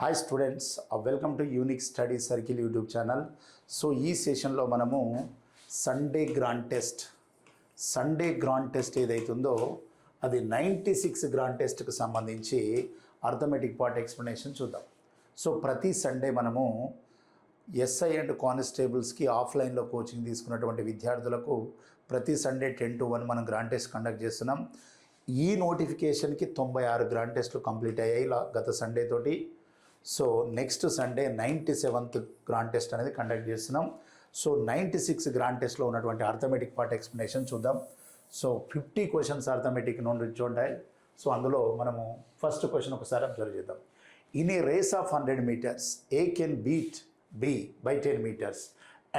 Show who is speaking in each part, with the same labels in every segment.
Speaker 1: Hi students, welcome to Unique Study Circle YouTube channel. So ఈ సెషన్లో మనము Sunday grand test ఏదైతుందో అది 96 గ్రాండ్ టెస్ట్కి సంబంధించి అర్థమెటిక్ పార్ట్ ఎక్స్ప్లెనేషన్ చూద్దాం. సో ప్రతి సండే మనము ఎస్ఐ అండ్ కానిస్టేబుల్స్కి ఆఫ్లైన్లో కోచింగ్ తీసుకున్నటువంటి విద్యార్థులకు ప్రతి సండే 10 to 1 మనం గ్రాండ్ టెస్ట్ కండక్ట్ చేస్తున్నాం. ఈ నోటిఫికేషన్కి 96 గ్రాండ్ టెస్ట్లు కంప్లీట్ అయ్యాయి గత సండే తోటి. So next Sunday 97th grand test అనేది కండక్ట్ చేస్తున్నాం. సో 96 గ్రాండ్ టెస్ట్లో ఉన్నటువంటి అర్థమెటిక్ పార్ట్ ఎక్స్ప్లెనేషన్ చూద్దాం. సో 50 క్వశ్చన్స్ అర్థమెటిక్ నుండి ఉంటాయి. సో అందులో మనము ఫస్ట్ క్వశ్చన్ ఒకసారి అబ్జర్వ్ చేద్దాం. In a race of 100 meters, A can beat B by 10 meters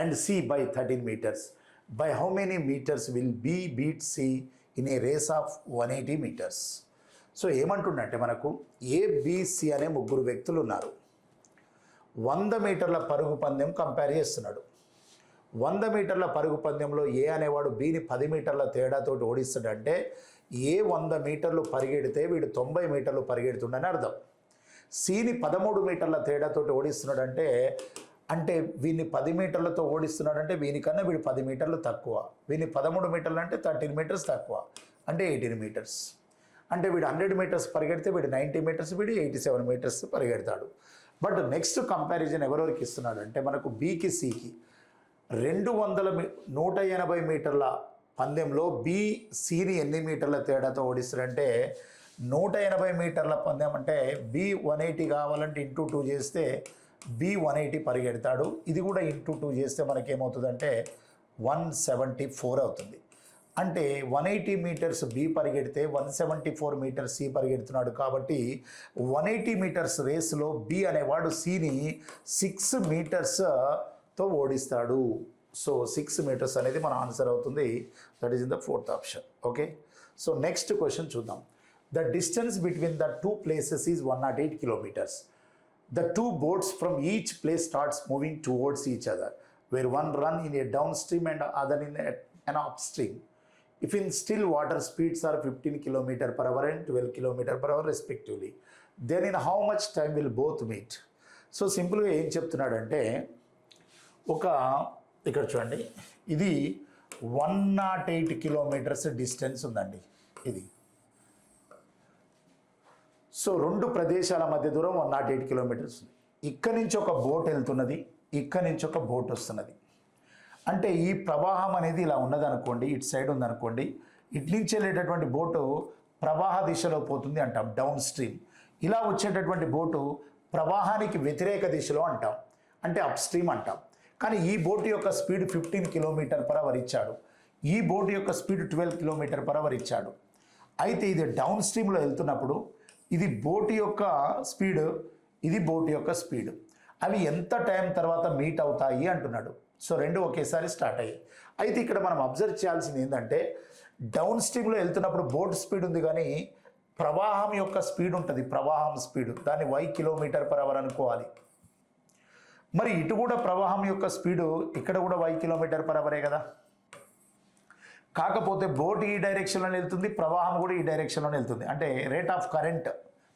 Speaker 1: and C by 13 meters. By how many meters will B beat C in a race of 180 meters? So ఏమంటుండంటే మనకు ABC అనే ముగ్గురు వ్యక్తులు ఉన్నారు. 100 మీటర్ల పరుగు పందెం compare చేస్తున్నాడు. 100 మీటర్ల పరుగు పందెంలో ఏ అనేవాడు బిని 10 మీటర్ల తేడాతోటి ఓడిస్తాడంటే ఏ 100 మీటర్లు పరిగెడితే వీడు 90 మీటర్లు పరిగెడుతుండని అర్థం. సిని 13 మీటర్ల తేడాతోటి ఓడిస్తున్నాడంటే అంటే వీడిని 10 మీటర్లతో ఓడిస్తున్నాడంటే వీనికన్నా వీడు 10 మీటర్లు తక్కువ. వీని 13 మీటర్లు అంటే 13 మీటర్స్ తక్కువ, అంటే 18 మీటర్స్. అంటే వీడు 100 మీటర్స్ పరిగెడితే వీడు 90 మీటర్స్, వీడు 87 మీటర్స్ పరిగెడతాడు. బట్ నెక్స్ట్ కంపారిజన్ ఎవరెవరికి ఇస్తున్నాడు అంటే మనకు బీకి సికి 180 మీటర్ల పందెంలో బి సిని ఎన్ని మీటర్ల తేడాతో ఓడిస్తాడంటే 180 మీటర్ల పందెం అంటే బి 180 కావాలంటే ఇంటూ 2 చేస్తే బి 180 పరిగెడతాడు. ఇది కూడా ఇంటూ 2 చేస్తే మనకేమవుతుందంటే 174 అవుతుంది. అంటే 180 మీటర్స్ బి పరిగెడితే 174 మీటర్స్ సి పరిగెడుతున్నాడు. కాబట్టి 180 మీటర్స్ రేసులో బి అనేవాడు సిని 6 మీటర్స్తో ఓడిస్తాడు. సో 6 మీటర్స్ అనేది మన ఆన్సర్ అవుతుంది. That is in the 4th option. Okay, so next question చూద్దాం. The distance between the 2 places is 108 kilometers. The 2 boats from each place starts moving towards each other, where one run in a downstream and other in an upstream. If in still water, speeds are 15 km/h and 12 km/h respectively, then in how much time will both meet? So సింపుల్గా ఏం చెప్తున్నాడంటే ఇక్కడ చూడండి, ఇది 108 kilometers distance ఉందండి. ఇది so 2 ప్రదేశాల మధ్య దూరం 108 kilometers ఉంది. ఇక్కడి నుంచి ఒక బోట్ వెళ్తున్నది, ఇక్కడి నుంచి ఒక బోట్ వస్తున్నది. అంటే ఈ ప్రవాహం అనేది ఇలా ఉన్నదనుకోండి, ఇటు సైడ్ ఉందనుకోండి, ఇటు నుంచి వెళ్ళేటటువంటి బోటు ప్రవాహ దిశలో పోతుంది అంటాం, డౌన్ స్ట్రీమ్. ఇలా వచ్చేటటువంటి బోటు ప్రవాహానికి వ్యతిరేక దిశలో అంటాం, అంటే అప్ స్ట్రీమ్ అంటాం. కానీ ఈ బోటు యొక్క స్పీడ్ 15 km/h ఇచ్చాడు, ఈ బోటు యొక్క స్పీడ్ 12 km/h ఇచ్చాడు. అయితే ఇది డౌన్ స్ట్రీమ్లో వెళ్తున్నప్పుడు ఇది బోటు యొక్క స్పీడ్, ఇది బోటు యొక్క స్పీడ్, అవి ఎంత టైం తర్వాత మీట్ అవుతాయి అంటున్నాడు. సో 2 ఒకేసారి స్టార్ట్ అయ్యాయి. అయితే ఇక్కడ మనం అబ్జర్వ్ చేయాల్సింది ఏంటంటే డౌన్ స్ట్రీమ్లో వెళ్తున్నప్పుడు బోట్ స్పీడ్ ఉంది, కానీ ప్రవాహం యొక్క స్పీడ్ ఉంటుంది, ప్రవాహం స్పీడ్, దాన్ని y km/h అనుకోవాలి. మరి ఇటు కూడా ప్రవాహం యొక్క స్పీడు ఇక్కడ కూడా y km/h కదా. కాకపోతే బోట్ ఈ డైరెక్షన్లో వెళ్తుంది, ప్రవాహం కూడా ఈ డైరెక్షన్లో వెళ్తుంది. అంటే రేట్ ఆఫ్ కరెంట్,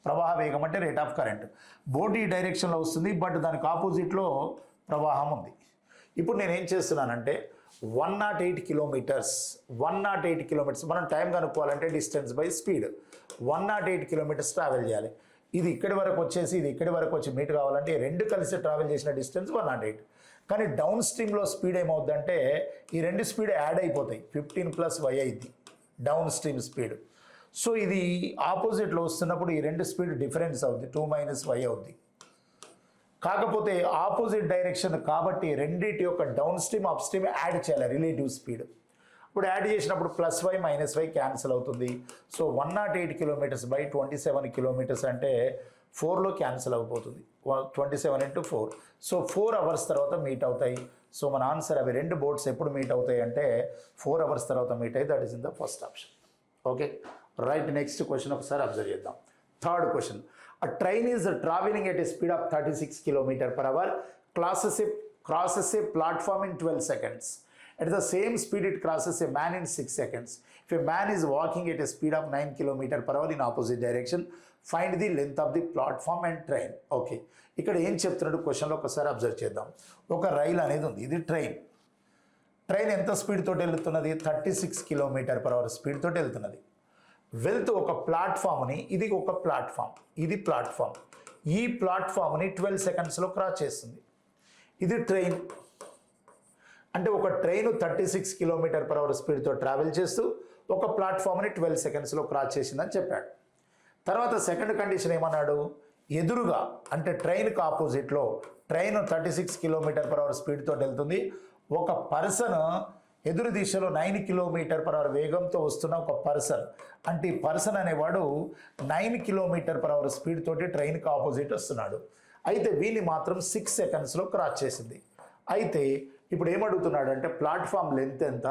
Speaker 1: ప్రవాహ వేగం అంటే రేట్ ఆఫ్ కరెంట్. బోట్ ఈ డైరెక్షన్లో వస్తుంది, బట్ దానికి ఆపోజిట్లో ప్రవాహం ఉంది. ఇప్పుడు నేనేం చేస్తున్నానంటే 108 kilometers మనం టైం కనుక్కోవాలంటే distance by speed 108 kilometers travel చేయాలి. ఇది ఇక్కడి వరకు వచ్చేసి ఇది ఇక్కడి వరకు వచ్చి మీట్ కావాలంటే 2 కలిసి ట్రావెల్ చేసిన డిస్టెన్స్ 108. కానీ డౌన్ స్ట్రీమ్లో స్పీడ్ ఏమవుద్దంటే ఈ 2 స్పీడ్ యాడ్ అయిపోతాయి, 15 + y అయింది డౌన్ స్ట్రీమ్ స్పీడ్. సో ఇది ఆపోజిట్లో వస్తున్నప్పుడు ఈ 2 స్పీడ్ డిఫరెన్స్ అవుద్ది, 2 - y అవుద్ది. కాకపోతే ఆపోజిట్ డైరెక్షన్ కాబట్టి రెండింటి యొక్క down stream up stream add చేయాలి, రిలేటివ్ స్పీడ్. ఇప్పుడు యాడ్ చేసినప్పుడు +y - y క్యాన్సిల్ అవుతుంది. సో 108 kilometers by 27 kilometers అంటే 4లో క్యాన్సిల్ అయిపోతుంది, 27 × 4. సో 4 hours తర్వాత మీట్ అవుతాయి. సో మన ఆన్సర్ అవి 2 బోట్స్ ఎప్పుడు మీట్ అవుతాయి అంటే 4 hours తర్వాత మీట్ అయ్యి, that is in the first option. Okay, right. Next question ఒకసారి అబ్జర్వ్ చేద్దాం. Third question. A train is traveling at a speed of 36 km/h, crosses a platform in 12 seconds At the same speed it crosses a man in 6 seconds. If a man is walking at a speed of 9 km/h in opposite direction, find the length of the platform and train. Okay, ఇక్కడ ఏం చెప్తున్నాడు క్వశ్చన్లో ఒకసారి observe చేద్దాం. ఒక రైలు అనేది ఉంది, ఇది ట్రైన్. ట్రైన్ ఎంత స్పీడ్ తోటి వెళ్తున్నది? 36 km/h స్పీడ్ తోటి వెళ్తున్నది. వెళ్తూ ఒక ప్లాట్ఫామ్ని, ఇది ఒక ప్లాట్ఫామ్, ఇది ప్లాట్ఫామ్, ఈ ప్లాట్ఫామ్ని 12 సెకండ్స్లో క్రాస్ చేస్తుంది. ఇది ట్రైన్. అంటే ఒక ట్రైన్ 36 km/h స్పీడ్తో ట్రావెల్ చేస్తూ ఒక ప్లాట్ఫామ్ని 12 సెకండ్స్లో క్రాస్ చేసిందని చెప్పాడు. తర్వాత సెకండ్ కండిషన్ ఏమన్నాడు? ఎదురుగా అంటే ట్రైన్కి ఆపోజిట్లో ట్రైన్ 36 km/h స్పీడ్తో వెళ్తుంది. ఒక పర్సన్ ఎదురు దిశలో 9 km/h వేగంతో వస్తున్న ఒక పర్సన్, అంటే ఈ పర్సన్ అనేవాడు 9 km/h స్పీడ్ తోటి ట్రైన్కి ఆపోజిట్ వస్తున్నాడు. అయితే వీని మాత్రం 6 సెకండ్స్లో క్రాస్ చేసింది. అయితే ఇప్పుడు ఏమడుగుతున్నాడు అంటే ప్లాట్ఫామ్ లెంత్ ఎంత,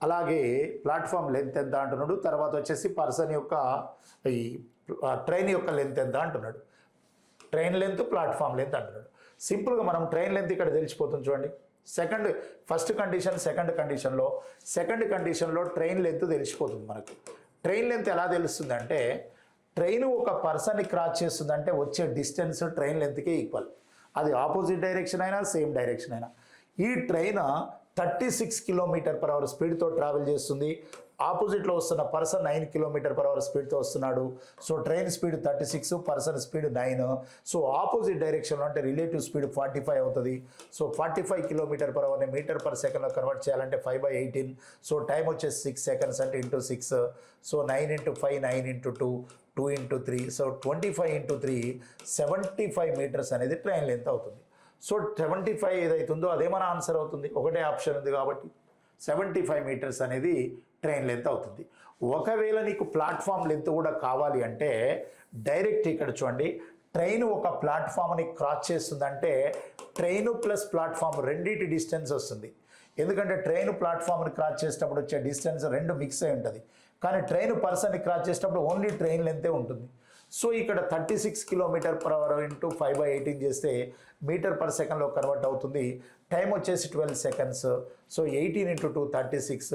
Speaker 1: అలాగే ప్లాట్ఫామ్ లెంత్ ఎంత అంటున్నాడు. తర్వాత వచ్చేసి పర్సన్ యొక్క ఈ ట్రైన్ యొక్క లెంత్ ఎంత అంటున్నాడు. ట్రైన్ లెంత్, ప్లాట్ఫామ్ లెంత్ అంటున్నాడు. సింపుల్గా మనం ట్రైన్ లెంత్ ఇక్కడ తెలిసిపోతుంది చూడండి. ఫస్ట్ కండిషన్, సెకండ్ కండిషన్లో ట్రైన్ లెంత్ తెలిసిపోతుంది మనకు. ట్రైన్ లెంత్ ఎలా తెలుస్తుంది అంటే, ట్రైన్ ఒక పర్సన్ని క్రాస్ చేస్తుందంటే వచ్చే డిస్టెన్స్ ట్రైన్ లెంత్కే ఈక్వల్. అది ఆపోజిట్ డైరెక్షన్ అయినా సేమ్ డైరెక్షన్ అయినా. ఈ ట్రైన్ 36 km/h స్పీడ్తో ట్రావెల్ చేస్తుంది. ఆపోజిట్లో వస్తున్న పర్సన్ 9 km/h స్పీడ్తో వస్తున్నాడు. So train speed 36, person speed 9. So opposite డైరెక్షన్లో అంటే రిలేటివ్ స్పీడ్ 45 అవుతుంది. సో 45 km/h మీటర్/సెకండ్లో కన్వర్ట్ చేయాలంటే 5/18. సో టైం వచ్చేసి 6 సెకండ్స్ అంటే ఇంటూ 6. సో 9 × 5, 9 × 2, 2 × 3. సో 25 × 3, 75 మీటర్స్ అనేది ట్రైన్ లెంత్ అవుతుంది. సో 75 ఏదైతుందో అదే మన ఆన్సర్ అవుతుంది. ఒకటే ఆప్షన్ ఉంది కాబట్టి 75 మీటర్స్ అనేది ట్రైన్ లెంత్ అవుతుంది. ఒకవేళ నీకు ప్లాట్ఫామ్ లెంత్ కూడా కావాలి అంటే డైరెక్ట్ ఇక్కడ చూడండి, ట్రైన్ ఒక ప్లాట్ఫామ్ని క్రాస్ చేస్తుందంటే ట్రైన్ ప్లస్ ప్లాట్ఫామ్ రెండింటి డిస్టెన్స్ వస్తుంది. ఎందుకంటే ట్రైన్ ప్లాట్ఫామ్ని క్రాస్ చేసేటప్పుడు వచ్చే డిస్టెన్స్ రెండు మిక్స్ అయి ఉంటుంది. కానీ ట్రైన్ పర్సన్ని క్రాస్ చేసేటప్పుడు ఓన్లీ ట్రైన్ లెంతే ఉంటుంది. సో ఇక్కడ 36 km/h ఇంటూ 5/18 చేస్తే మీటర్/సెకండ్లో కన్వర్ట్ అవుతుంది. టైం వచ్చేసి 12 సెకండ్స్. సో 18 × 2 36,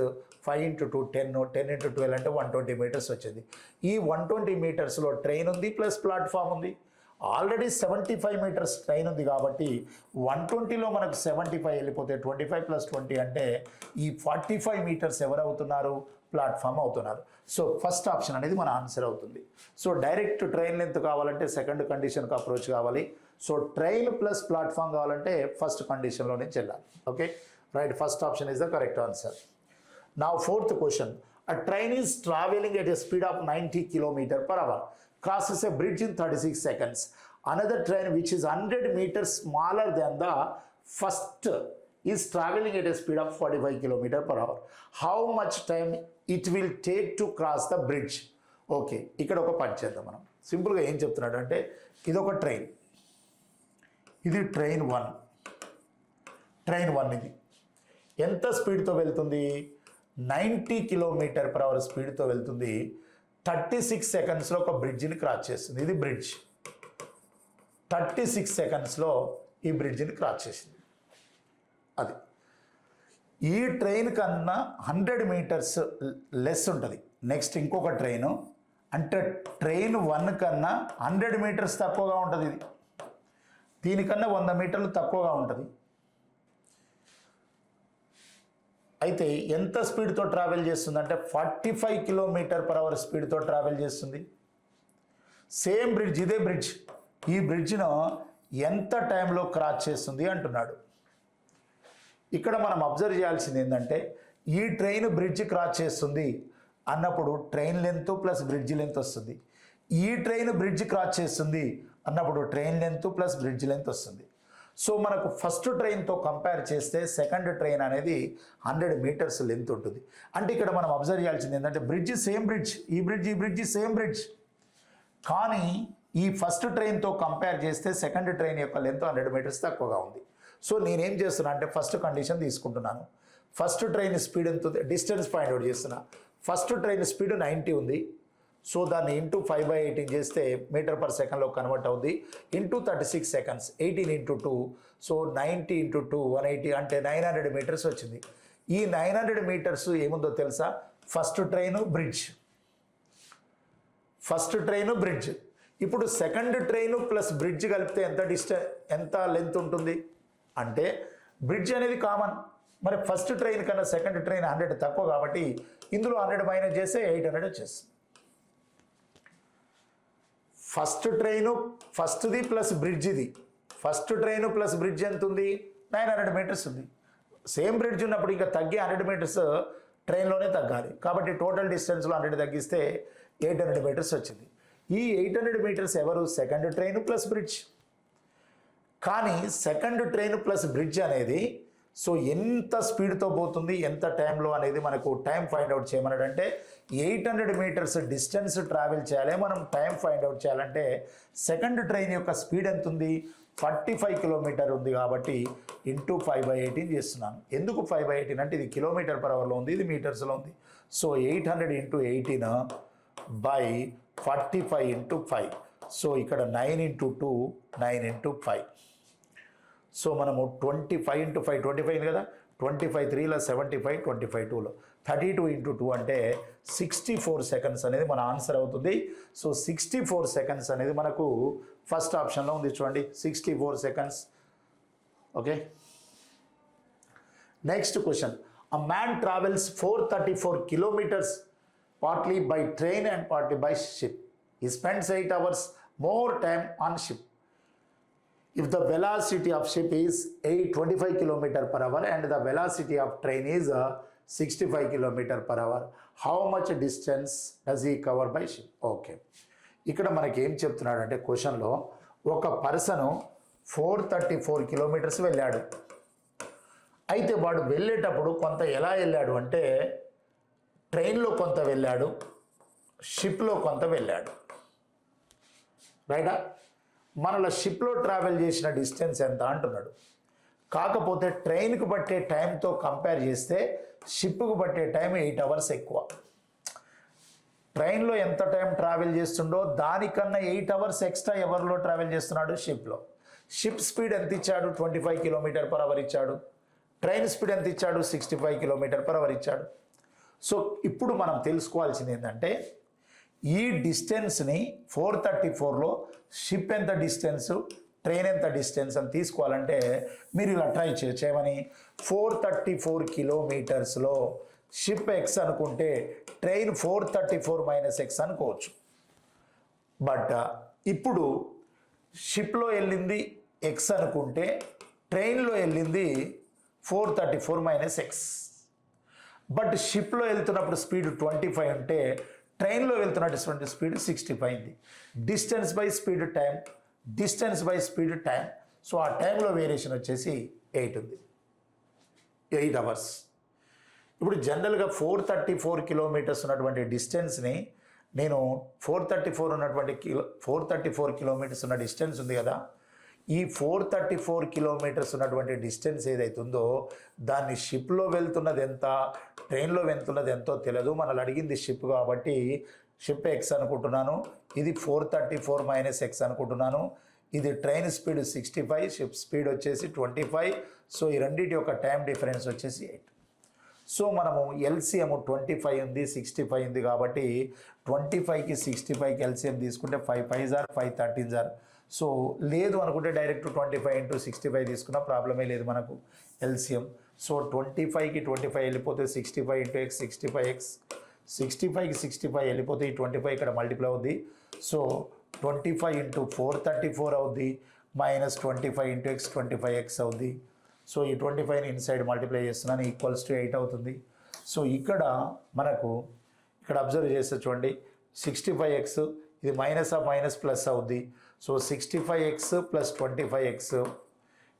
Speaker 1: 5 × 2 10, 10 × 12 అంటే 120 మీటర్స్ వచ్చింది. ఈ 120 మీటర్స్లో ట్రైన్ ఉంది ప్లస్ ప్లాట్ఫామ్ ఉంది. ఆల్రెడీ 75 మీటర్స్ ట్రైన్ ఉంది కాబట్టి 120లో మనకు 75 వెళ్ళిపోతే 25 + 20 అంటే ఈ 45 మీటర్స్ ఎవరు అవుతున్నారు? ప్లాట్ఫామ్ అవుతున్నారు. సో ఫస్ట్ ఆప్షన్ అనేది మన ఆన్సర్ అవుతుంది. సో డైరెక్ట్ ట్రైన్ లెంత్ కావాలంటే సెకండ్ కండిషన్కి అప్రోచ్ కావాలి. సో ట్రైన్ ప్లస్ ప్లాట్ఫామ్ కావాలంటే ఫస్ట్ కండిషన్లో నుంచి వెళ్ళాలి. Okay right, first option is the correct answer. Now fourth question. A train is traveling at a speed of 90 km/h, crosses a bridge in 36 seconds. Another train which is 100 meters smaller than the first is traveling at a speed of 45 km/h. How much time it will take to cross the bridge? Okay, ఇక్కడ ఒక పని చేద్దాం మనం. సింపుల్గా ఏం చెప్తున్నాడు అంటే, ఇది ఒక ట్రైన్, ఇది ట్రైన్ 1. ట్రైన్ 1 ఇది ఎంత స్పీడ్తో వెళ్తుంది? 90 km/h స్పీడ్తో వెళ్తుంది. 36 సెకండ్స్లో ఒక బ్రిడ్జిని క్రాస్ చేస్తుంది. ఇది బ్రిడ్జ్. 36 సెకండ్స్లో ఈ బ్రిడ్జిని క్రాస్ చేసింది. అది ఈ ట్రైన్ కన్నా 100 మీటర్స్ లెస్ ఉంటుంది. నెక్స్ట్ ఇంకొక ట్రైను, అంటే ట్రైన్ 1 కన్నా 100 మీటర్స్ తక్కువగా ఉంటుంది. ఇది దీనికన్నా 100 మీటర్లు తక్కువగా ఉంటుంది. అయితే ఎంత స్పీడ్తో ట్రావెల్ చేస్తుంది అంటే 45 km/h స్పీడ్తో ట్రావెల్ చేస్తుంది. సేమ్ బ్రిడ్జ్, ఇదే బ్రిడ్జ్. ఈ బ్రిడ్జ్ను ఎంత టైంలో క్రాస్ చేస్తుంది అంటున్నాడు. ఇక్కడ మనం అబ్జర్వ్ చేయాల్సింది ఏంటంటే, ఈ ట్రైన్ బ్రిడ్జ్ క్రాస్ చేస్తుంది అన్నప్పుడు train length plus bridge length వస్తుంది. ఈ ట్రైన్ బ్రిడ్జ్ క్రాస్ చేస్తుంది అన్నప్పుడు train length plus bridge length వస్తుంది. సో మనకు ఫస్ట్ ట్రైన్తో కంపేర్ చేస్తే సెకండ్ ట్రైన్ అనేది 100 మీటర్స్ లెంత్ ఉంటుంది. అంటే ఇక్కడ మనం అబ్జర్వ్ చేయాల్సింది ఏంటంటే, బ్రిడ్జ్ సేమ్ బ్రిడ్జ్, ఈ బ్రిడ్జ్ సేమ్ బ్రిడ్జ్, కానీ ఈ ఫస్ట్ ట్రైన్తో కంపేర్ చేస్తే సెకండ్ ట్రైన్ యొక్క లెంత్ 100 మీటర్స్ తక్కువగా ఉంది. సో నేనేం చేస్తున్నా అంటే ఫస్ట్ కండిషన్ తీసుకుంటున్నాను. ఫస్ట్ ట్రైన్ స్పీడ్ ఎంత ఉంది, డిస్టెన్స్ ఫైండ్ అవుట్ చేస్తున్నా. ఫస్ట్ ట్రైన్ స్పీడ్ 90 ఉంది. సో దాన్ని ఇంటూ 5/18 చేస్తే మీటర్/సెకండ్లో కన్వర్ట్ అవుద్ది. ఇంటూ 36 సెకండ్స్, 18 × 2, సో 90 × 2 180 అంటే 900 మీటర్స్ వచ్చింది. ఈ 900 మీటర్స్ ఏముందో తెలుసా? First train bridge. ఇప్పుడు సెకండ్ ట్రైన్ ప్లస్ బ్రిడ్జ్ కలిపితే ఎంత లెంత్ ఉంటుంది అంటే బ్రిడ్జ్ అనేది కామన్. మరి ఫస్ట్ ట్రైన్ కన్నా సెకండ్ ట్రైన్ 100 తక్కువ కాబట్టి ఇందులో 100 మైనస్ చేస్తే 800 వచ్చేస్తుంది. ఫస్ట్ది ప్లస్ బ్రిడ్జ్ది. ఫస్ట్ ట్రైన్ ప్లస్ బ్రిడ్జ్ ఎంత ఉంది? 900 మీటర్స్ ఉంది. సేమ్ బ్రిడ్జ్ ఉన్నప్పుడు ఇంకా తగ్గి 100 మీటర్స్ ట్రైన్లోనే తగ్గాలి. కాబట్టి టోటల్ డిస్టెన్స్లో 100 తగ్గిస్తే 800 మీటర్స్ వచ్చింది. ఈ 800 మీటర్స్ ఎవరు? Second train plus bridge. కానీ సెకండ్ ట్రైన్ ప్లస్ బ్రిడ్జ్ అనేది సో ఎంత స్పీడ్తో పోతుంది, ఎంత టైంలో అనేది మనకు టైం ఫైండ్ అవుట్ చేయమన్నాడంటే 800 మీటర్స్ డిస్టెన్స్ ట్రావెల్ చేయాలి. మనం టైం ఫైండ్ అవుట్ చేయాలంటే సెకండ్ ట్రైన్ యొక్క స్పీడ్ ఎంత ఉంది? 45 కిలోమీటర్ ఉంది కాబట్టి ఇంటూ 5/18 చేస్తున్నాను. ఎందుకు 5/18 అంటే ఇది కిలోమీటర్ పర్ అవర్లో ఉంది, ఇది మీటర్స్లో ఉంది. So 800 into 18/45 into 5. సో ఇక్కడ 9 ఇంటూ 2, 9 ఇంటూ 5. సో మనము 25 ఇంటూ 5 25 కదా, 25 3లో 75, 25 2లో 32 ఇంటూ 2 అంటే 64 సెకండ్స్ అనేది మన ఆన్సర్ అవుతుంది. సో 64 సెకండ్స్ అనేది మనకు ఫస్ట్ ఆప్షన్లో ఉంది. చూడండి 64 seconds. Okay, next question. A man travels 434 kilometers partly by train and partly by ship. He spends 8 hours more time on ship. If the velocity of ship is 25 km per hour and the velocity of train is 65 km per hour, how much distance does he cover by ship? Okay, ఇక్కడ మనకి ఏం చెప్తున్నాడు అంటే క్వశ్చన్లో ఒక person 434 kilometres వెళ్ళాడు. అయితే వాడు వెళ్ళేటప్పుడు కొంత ఎలా వెళ్ళాడు అంటే ట్రైన్లో కొంత వెళ్ళాడు, షిప్లో కొంత వెళ్ళాడు. రైటా? మనలో షిప్లో ట్రావెల్ చేసిన డిస్టెన్స్ ఎంత అంటున్నాడు. కాకపోతే ట్రైన్కి పట్టే టైంతో కంపేర్ చేస్తే షిప్కు పట్టే టైం 8 అవర్స్ ఎక్కువ. ట్రైన్లో ఎంత టైం ట్రావెల్ చేస్తుండో దానికన్నా 8 అవర్స్ ఎక్స్ట్రా ఎవరిలో ట్రావెల్ చేస్తున్నాడు? షిప్లో. షిప్ స్పీడ్ ఎంత ఇచ్చాడు? 25 కిలోమీటర్ పర్ అవర్ ఇచ్చాడు. ట్రైన్ స్పీడ్ ఎంత ఇచ్చాడు? 65 కిలోమీటర్ పర్ అవర్ ఇచ్చాడు. సో ఇప్పుడు మనం తెలుసుకోవాల్సింది ఏంటంటే ఈ డిస్టెన్స్ని 434లో షిప్ ఎంత డిస్టెన్స్, ట్రైన్ ఎంత డిస్టెన్స్ అని తీసుకోవాలంటే మీరు ఇలా ట్రై చేయమని 434 కిలోమీటర్స్లో షిప్ ఎక్స్ అనుకుంటే ట్రైన్ 434 మైనస్ ఎక్స్ అనుకోవచ్చు. బట్ ఇప్పుడు షిప్లో వెళ్ళింది ఎక్స్ అనుకుంటే ట్రైన్లో వెళ్ళింది 434 మైనస్ ఎక్స్. బట్ షిప్లో వెళ్తున్నప్పుడు స్పీడ్ 25 ఉంటే ట్రైన్లో వెళ్తున్నటువంటి స్పీడ్ 65 అయింది. Distance by speed time. So ఆ టైంలో వేరియేషన్ వచ్చేసి 8 ఉంది, 8 అవర్స్. ఇప్పుడు జనరల్గా 434 కిలోమీటర్స్ ఉన్నటువంటి డిస్టెన్స్ని నేను 434 కిలోమీటర్స్ ఉన్న డిస్టెన్స్ ఉంది కదా, ఈ 434 కిలోమీటర్స్ ఉన్నటువంటి డిస్టెన్స్ ఏదైతే ఉందో దాన్ని షిప్లో వెళ్తున్నది ఎంత, ట్రైన్లో వెళ్తున్నది ఎంతో తెలియదు. మనల్ని అడిగింది షిప్ కాబట్టి షిప్ ఎక్స్ అనుకుంటున్నాను. ఇది 434 మైనస్ ఎక్స్ అనుకుంటున్నాను. ఇది ట్రైన్ స్పీడ్ 65, షిప్ స్పీడ్ వచ్చేసి 25. సో ఈ రెండింటి యొక్క టైం డిఫరెన్స్ వచ్చేసి 8. సో మనము ఎల్సిఎం 25 ఉంది, 65 ఉంది కాబట్టి 25కి 65కి ఎల్సిఎం తీసుకుంటే 5 5 జార్ 5 13 జార్. సో లేదు అనుకుంటే డైరెక్ట్ 25 ఇంటూ 65 తీసుకున్న ప్రాబ్లమే లేదు మనకు ఎల్సిఎం. సో 25కి 25 వెళ్ళిపోతే 65 ఇంటూ ఎక్స్ 65x, 65కి 65 వెళ్ళిపోతే ఈ 25 ఇక్కడ మల్టిప్లై అవుద్ది. సో 25 ఇంటూ 434 అవుద్ది, మైనస్ 25 ఇంటూ ఎక్స్ 25x అవుద్ది. సో ఈ 25ని ఇన్సైడ్ మల్టిప్లై చేస్తున్నాను, ఈక్వల్స్ టు 8 అవుతుంది. సో ఇక్కడ మనకు ఇక్కడ అబ్జర్వ్ చేస్తే చూడండి 65x ఇది మైనస్ ప్లస్ అవుద్ది. సో 65x ప్లస్ 25x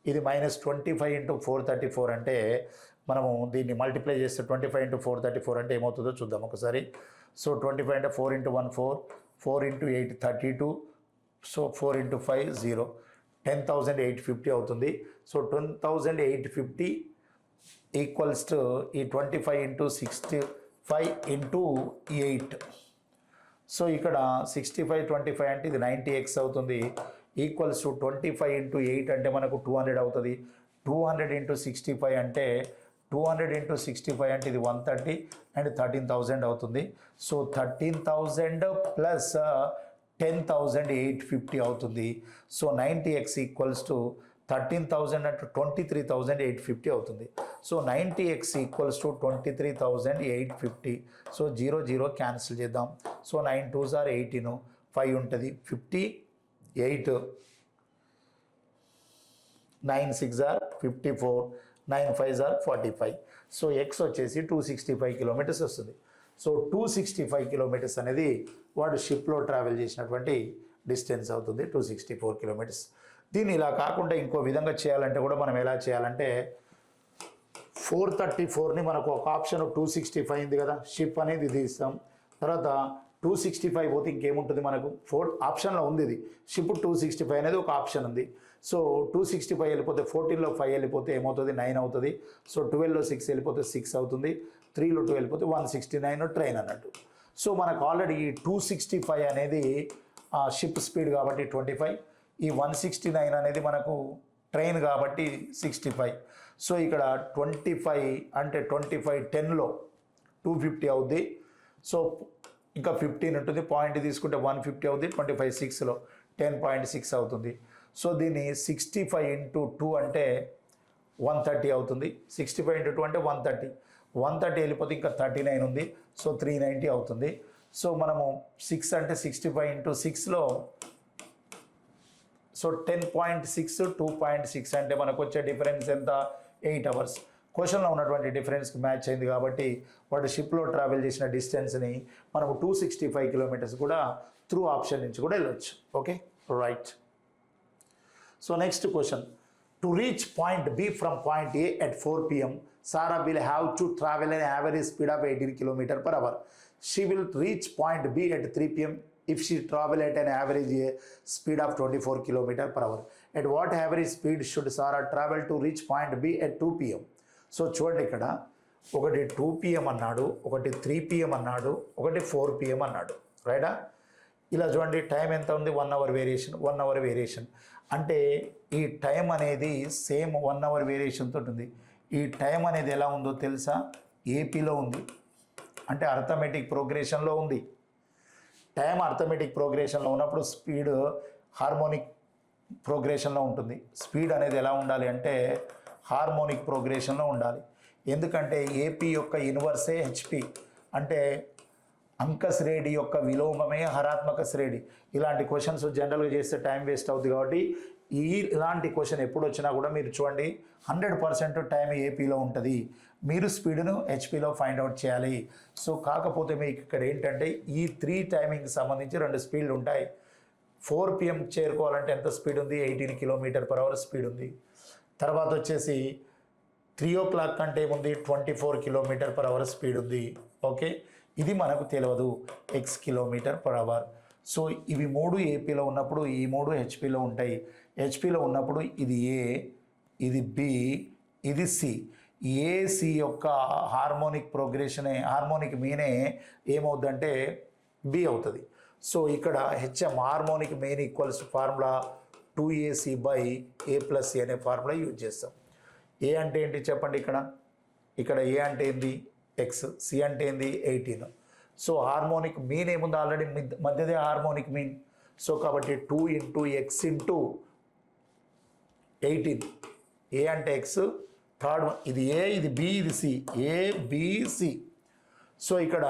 Speaker 1: ఇది మైనస్ 25 ఇంటూ 434 అంటే మనము దీన్ని మల్టిప్లై చేస్తే 25 ఇంటూ 434 అంటే ఏమవుతుందో చూద్దాం ఒకసారి. సో 25 అంటే 4 ఇంటూ 1 4, 4 ఇంటూ 8 32, సో 4 ఇంటూ 5 0, 10,850 అవుతుంది. సో 10,850 ఈక్వల్స్ టు ఈ 25 ఇంటూ 65 ఇంటూ 8. సో ఇక్కడ 65 25 అంటే ఇది 90x అవుతుంది, ఈక్వల్స్ టు 25 ఇంటూ 8 అంటే మనకు 200 అవుతుంది. 200 ఇంటూ 65 అంటే 200 into 65 అంటే ఇది 130 అండ్ 13,000 అవుతుంది. సో 13,000 ప్లస్ 10,850 అవుతుంది. సో 90x ఈక్వల్స్ టు 13,000 అంటే 23,850 అవుతుంది. So 90x equals to 23,850. So 0 0 cancel చేద్దాం. సో 9 2s are 18, 5 ఉంటుంది 58, 9 6 are 54, 9 5s are 45. So x వచ్చేసి 265 కిలోమీటర్స్ వస్తుంది. సో 265 కిలోమీటర్స్ అనేది వాడు షిప్లో ట్రావెల్ చేసినటువంటి డిస్టెన్స్ అవుతుంది, 264 కిలోమీటర్స్. దీన్ని ఇలా కాకుండా ఇంకో విధంగా చేయాలంటే కూడా మనం ఎలా చేయాలంటే 434ని మనకు ఒక ఆప్షన్ 265 ఉంది కదా, షిప్ అనేది తీస్తాం. తర్వాత 265 పోతే ఇంకేముంటుంది మనకు, 4 ఆప్షన్లో ఉంది ఇది, షిప్ 265 అనేది ఒక ఆప్షన్ ఉంది. సో 265 వెళ్ళిపోతే 14లో 5 వెళ్ళిపోతే ఏమవుతుంది 9 అవుతుంది. సో 12లో 6 వెళ్ళిపోతే 6 అవుతుంది, 3లో 2 వెళ్ళిపోతే 169 ట్రైన్ అన్నట్టు. సో మనకు ఆల్రెడీ 265 అనేది షిప్ స్పీడ్ కాబట్టి 25, ఈ 169 అనేది మనకు ట్రైన్ కాబట్టి 65. సో ఇక్కడ 25 అంటే 25 10లో 250 అవుద్ది. సో ఇంకా 15 ఉంటుంది, పాయింట్ తీసుకుంటే 150 అవుద్ది, 25 6లో 10.6 అవుతుంది. సో దీన్ని 65 into 2 అంటే 130 అవుతుంది. 65 into 2 అంటే 130, 130 వెళ్ళిపోతే ఇంకా 39 ఉంది. సో 390 అవుతుంది. సో మనము 6 అంటే 65 into 6లో సో 10.6 2.6 అంటే మనకు వచ్చే డిఫరెన్స్ ఎంత, 8 hours. క్వశ్చన్లో ఉన్నటువంటి డిఫరెన్స్కి మ్యాచ్ అయింది కాబట్టి వాడు షిప్లో ట్రావెల్ చేసిన డిస్టెన్స్ని మనకు 265 కిలోమీటర్స్ కూడా త్రూ ఆప్షన్ నుంచి కూడా వెళ్ళొచ్చు. Okay, right. So next question, to reach point B from point A at 4 PM, Sarah will have to travel an average speed of 18 km/h. She will reach point B at 3 PM if she travel at an average speed of 24 km/h. At what average speed should Sarah travel to reach point B at 2 PM? So చూడండి, ఇక్కడ ఒకటి 2 PM అన్నాడు, ఒకటి 3 PM అన్నాడు, ఒకటి 4 PM అన్నాడు, రైటా? ఇలా చూడండి, టైం ఎంత ఉంది, 1 hour వేరియేషన్, 1 hour వేరియేషన్. అంటే ఈ టైం అనేది సేమ్ 1 hour వేరియేషన్ తోటి ఉంది. ఈ టైం అనేది ఎలా ఉందో తెలుసా, ఏపీలో ఉంది, అంటే అర్థమెటిక్ ప్రోగ్రెషన్లో ఉంది. టైం అర్థమెటిక్ ప్రోగ్రెషన్లో ఉన్నప్పుడు స్పీడ్ హార్మోనిక్ ప్రోగ్రెషన్లో ఉంటుంది. స్పీడ్ అనేది ఎలా ఉండాలి అంటే హార్మోనిక్ ప్రోగ్రెషన్లో ఉండాలి. ఎందుకంటే ఏపీ యొక్క ఇన్వర్సే హెచ్పి, అంటే అంక శ్రేణి యొక్క విలోమమే హరాత్మక శ్రేణి. ఇలాంటి క్వశ్చన్స్ జనరల్గా చేస్తే టైం వేస్ట్ అవుతుంది కాబట్టి ఇలాంటి క్వశ్చన్ ఎప్పుడు వచ్చినా కూడా మీరు చూడండి 100% టైం ఏపీలో ఉంటుంది, మీరు స్పీడ్ను హెచ్పిలో ఫైండ్ అవుట్ చేయాలి. సో కాకపోతే మీకు ఇక్కడ ఏంటంటే ఈ 3 టైమింగ్కి సంబంధించి 2 స్పీడ్లు ఉంటాయి. 4 PM చేరుకోవాలంటే ఎంత స్పీడ్ ఉంది, 18 km/h స్పీడ్ ఉంది. తర్వాత వచ్చేసి 3 o'clock అంటే ఏముంది, 24 km/h స్పీడ్ ఉంది. ఓకే, ఇది మనకు తెలియదు x km/h. సో ఇవి 3 ఏపీలో ఉన్నప్పుడు ఈ 3 హెచ్పిలో ఉంటాయి. హెచ్పిలో ఉన్నప్పుడు ఇది ఏ, ఇది బి, ఇది సి. ఏసి యొక్క హార్మోనిక్ ప్రోగ్రెషనే, హార్మోనిక్ మీనే ఏమవుతుందంటే బి అవుతుంది. సో ఇక్కడ HM harmonic main equals formula 2ac/a+c అనే ఫార్ములా యూజ్ చేస్తాం. ఏ అంటే ఏంటి చెప్పండి, ఇక్కడ ఏ అంటే ఏంది ఎక్స్, సి అంటే ఏంది 18. సో హార్మోనిక్ మీన్ ఏముంది, ఆల్రెడీ మధ్యదే హార్మోనిక్ మీన్. సో కాబట్టి 2 into x into 18. ఏ అంటే ఎక్స్, థర్డ్ వన్ ఇది ఏ, ఇది బి, ఇది సి, ఏబిసి. సో ఇక్కడ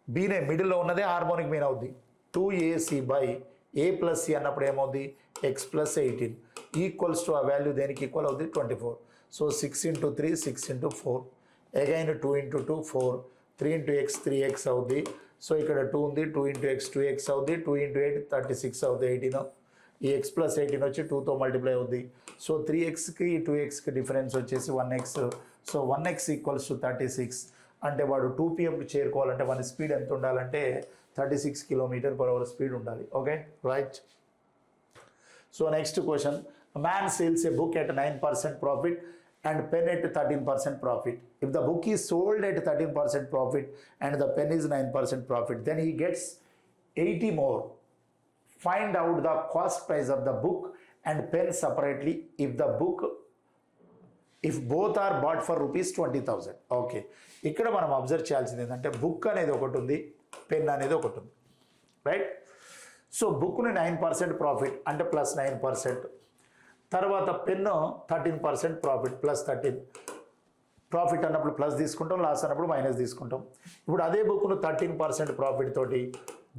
Speaker 1: బీనే మిడిల్లో ఉన్నదే హార్మోనిక్ మీన్ అవుద్ది. 2ac/a+c అన్నప్పుడు ఏమవుద్ది, x+18 ఈక్వల్స్ టు ఆ వాల్యూ దేనికి ఈక్వల్ అవుద్ది, 24. So 6 into 3 6 into 4, again 2 into 2 4, 3 into x 3x అవుద్ది. సో ఇక్కడ 2 ఉంది, 2 into x 2x అవుద్ది, 2 into 8 36 అవుద్ది, 18. ఈ x+18 వచ్చి 2తో మల్టిప్లై అవుద్ది. సో 3xకి 2xకి డిఫరెన్స్ వచ్చేసి 1x. So 1x equals to 36. అంటే వాడు 2 PMకి చేరుకోవాలంటే మన స్పీడ్ ఎంత ఉండాలంటే 36 km/h స్పీడ్ ఉండాలి. Okay, right. So next question, man sales A book at 9% profit and pen at 13% profit. If the book is sold at 13% profit and the pen is 9% profit, then he gets 80 more. Find out the cost price of the book and pen separately. If the book if both are bought for ₹20,000. Okay, ఇక్కడ మనం observe చేయాల్సింది ఏంటంటే book అనేది ఒకటి ఉంది, pen అనేది ఒకటి ఉంది, రైట్. సో బుక్ని 9% ప్రాఫిట్ అంటే +9%, తర్వాత పెన్ను 13% ప్రాఫిట్ +13. ప్రాఫిట్ అన్నప్పుడు ప్లస్ తీసుకుంటాం, లాస్ అన్నప్పుడు మైనస్ తీసుకుంటాం. ఇప్పుడు అదే బుక్ను 13% ప్రాఫిట్ తోటి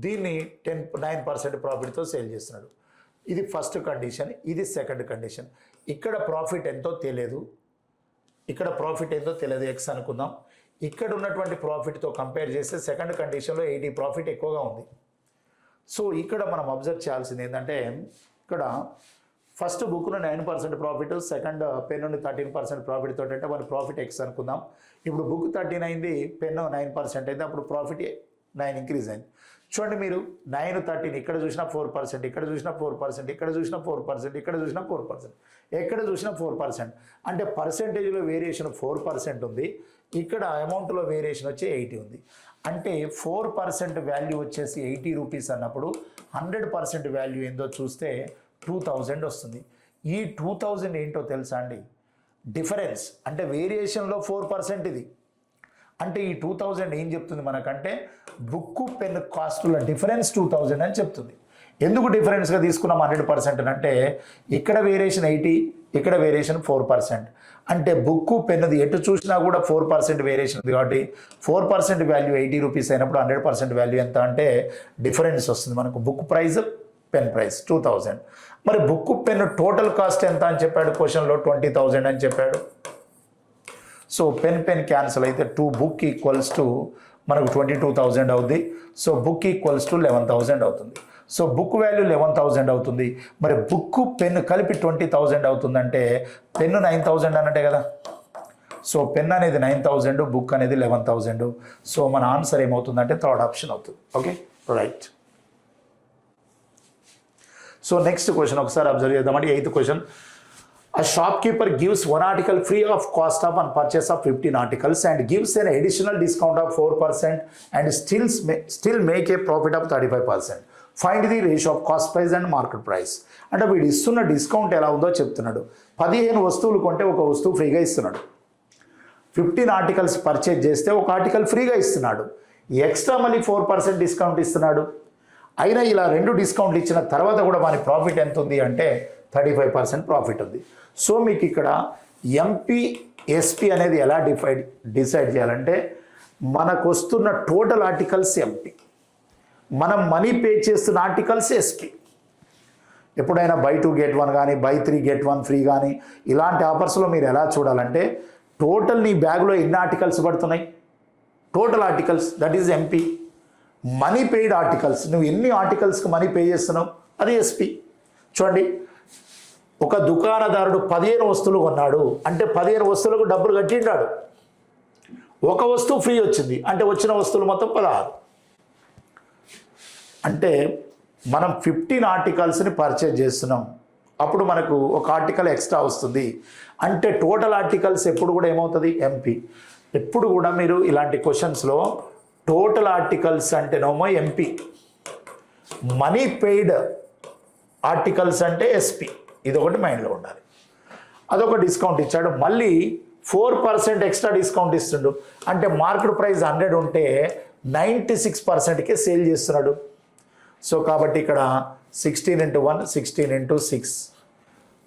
Speaker 1: దీన్ని 9% ప్రాఫిట్తో సేల్ చేస్తున్నాడు. ఇది ఫస్ట్ కండిషన్, ఇది సెకండ్ కండిషన్. ఇక్కడ ప్రాఫిట్ ఎంతో తెలియదు, ఇక్కడ ప్రాఫిట్ ఎంతో తెలియదు, ఎక్స్ అనుకుందాం. ఇక్కడ ఉన్నటువంటి ప్రాఫిట్తో కంపేర్ చేస్తే సెకండ్ కండిషన్లో 80 ప్రాఫిట్ ఎక్కువగా ఉంది. సో ఇక్కడ మనం అబ్జర్వ్ చేయాల్సింది ఏంటంటే ఇక్కడ ఫస్ట్ బుక్ను 9% ప్రాఫిట్, సెకండ్ పెన్నుని 13% ప్రాఫిట్ తోటి అంటే మన ప్రాఫిట్ ఎక్స్ అనుకుందాం. ఇప్పుడు బుక్ 13 అయింది, పెన్ను 9% అయింది, అప్పుడు ప్రాఫిట్ 9 ఇంక్రీజ్ అయింది. చూడండి మీరు 9, 13 ఇక్కడ చూసినా 4%, ఇక్కడ చూసినా 4%, ఇక్కడ చూసినా 4%, ఇక్కడ చూసినా 4%, ఎక్కడ చూసినా 4%. అంటే పర్సెంటేజ్లో వేరియేషన్ 4% ఉంది, ఇక్కడ అమౌంట్లో వేరియేషన్ వచ్చి 80 ఉంది. అంటే 4% వాల్యూ వచ్చేసి ₹80 అన్నప్పుడు 100% వాల్యూ ఏందో చూస్తే 2000 వస్తుంది. ఈ 2000 ఏంటో తెలుసా అండి? డిఫరెన్స్ అంటే వేరియేషన్లో 4% ఇది. అంటే ఈ 2000 ఏం చెప్తుంది మనకంటే బుక్ పెన్ కాస్టుల డిఫరెన్స్ 2000 అని చెప్తుంది. ఎందుకు డిఫరెన్స్గా తీసుకున్నాం 100% అంటే ఇక్కడ వేరియేషన్ 80, ఇక్కడ వేరియేషన్ 4%. అంటే బుక్ పెన్నుది ఎటు చూసినా కూడా 4% వేరియేషన్ ఉంది. కాబట్టి 4% వాల్యూ ₹80 అయినప్పుడు 100% వాల్యూ ఎంత అంటే డిఫరెన్స్ వస్తుంది మనకు. Book price, pen price 2000. మరి బుక్ పెన్ టోటల్ కాస్ట్ ఎంత అని చెప్పాడు క్వశ్చన్లో? 20,000 అని చెప్పాడు. సో పెన్ క్యాన్సిల్ అయితే 2 బుక్ ఈక్వల్స్ టు మనకు 22,000 అవుతుంది. సో బుక్ ఈక్వల్స్ టు 11,000 అవుతుంది. సో బుక్ వాల్యూ 11,000 అవుతుంది. మరి బుక్ పెన్ కలిపి 20,000 అవుతుందంటే పెన్ను 9,000 అన్నట్టే కదా. సో పెన్ అనేది 9,000, బుక్ అనేది 11,000. సో మన ఆన్సర్ ఏమవుతుందంటే థర్డ్ ఆప్షన్ అవుతుంది. Okay, right. So next question ఒకసారి అబ్జర్వ్ చేద్దామండి. 8th question. A shopkeeper gives one article free of cost of on purchase of 15 articles and gives an additional discount of 4% and still make a profit of 35%. Find the ratio of cost price and market price. అంటే వీడు ఇస్తున్న discount ఎలా ఉందో చెప్తున్నాడు. 15 వస్తువులు కొంటే ఒక వస్తువు ఫ్రీగా ఇస్తున్నాడు. 15 ఆర్టికల్స్ పర్చేజ్ చేస్తే ఒక ఆర్టికల్ ఫ్రీగా ఇస్తున్నాడు. ఎక్స్ట్రా మళ్ళీ 4% డిస్కౌంట్ ఇస్తున్నాడు. అయినా ఇలా 2 డిస్కౌంట్లు ఇచ్చిన తర్వాత కూడా మన ప్రాఫిట్ ఎంత ఉంది అంటే 35% ప్రాఫిట్ ఉంది. సో మీకు ఇక్కడ ఎంపీ ఎస్పీ అనేది ఎలా డిసైడ్ చేయాలంటే మనకు వస్తున్న టోటల్ ఆర్టికల్స్ ఎంపీ, మనం మనీ పే చేస్తున్న ఆర్టికల్స్ ఎస్పీ. ఎప్పుడైనా బై 2 get 1 కానీ బై 3 get 1 ఫ్రీ కానీ ఇలాంటి ఆఫర్స్లో మీరు ఎలా చూడాలంటే టోటల్ నీ బ్యాగ్లో ఎన్ని ఆర్టికల్స్ పడుతున్నాయి, total articles, that is MP. Money paid articles, నువ్వు ఎన్ని ఆర్టికల్స్కి మనీ పే చేస్తున్నావు అది ఎస్పీ. చూడండి, ఒక దుకాణదారుడు 15 వస్తువులు కొన్నాడు అంటే 15 వస్తువులకు డబ్బులు కట్టిండాడు. ఒక వస్తువు ఫ్రీ వచ్చింది అంటే వచ్చిన వస్తువులు మొత్తం 16. అంటే మనం 15 ఆర్టికల్స్ని పర్చేజ్ చేస్తున్నాం, అప్పుడు మనకు ఒక ఆర్టికల్ ఎక్స్ట్రా వస్తుంది. అంటే టోటల్ ఆర్టికల్స్ ఎప్పుడు కూడా ఏమవుతుంది ఎంపీ. ఎప్పుడు కూడా మీరు ఇలాంటి క్వశ్చన్స్లో టోటల్ ఆర్టికల్స్ అంటేనేమో ఎంపీ, మనీ పెయిడ్ ఆర్టికల్స్ అంటే ఎస్పీ. ఇది ఒకటి మైండ్లో ఉండాలి. అదొక డిస్కౌంట్ ఇచ్చాడు, మళ్ళీ 4% ఎక్స్ట్రా డిస్కౌంట్ ఇస్తుండు. అంటే మార్కెట్ ప్రైస్ 100 ఉంటే 96%కే సేల్ చేస్తున్నాడు. సో కాబట్టి ఇక్కడ 16 into 1 16 into 6,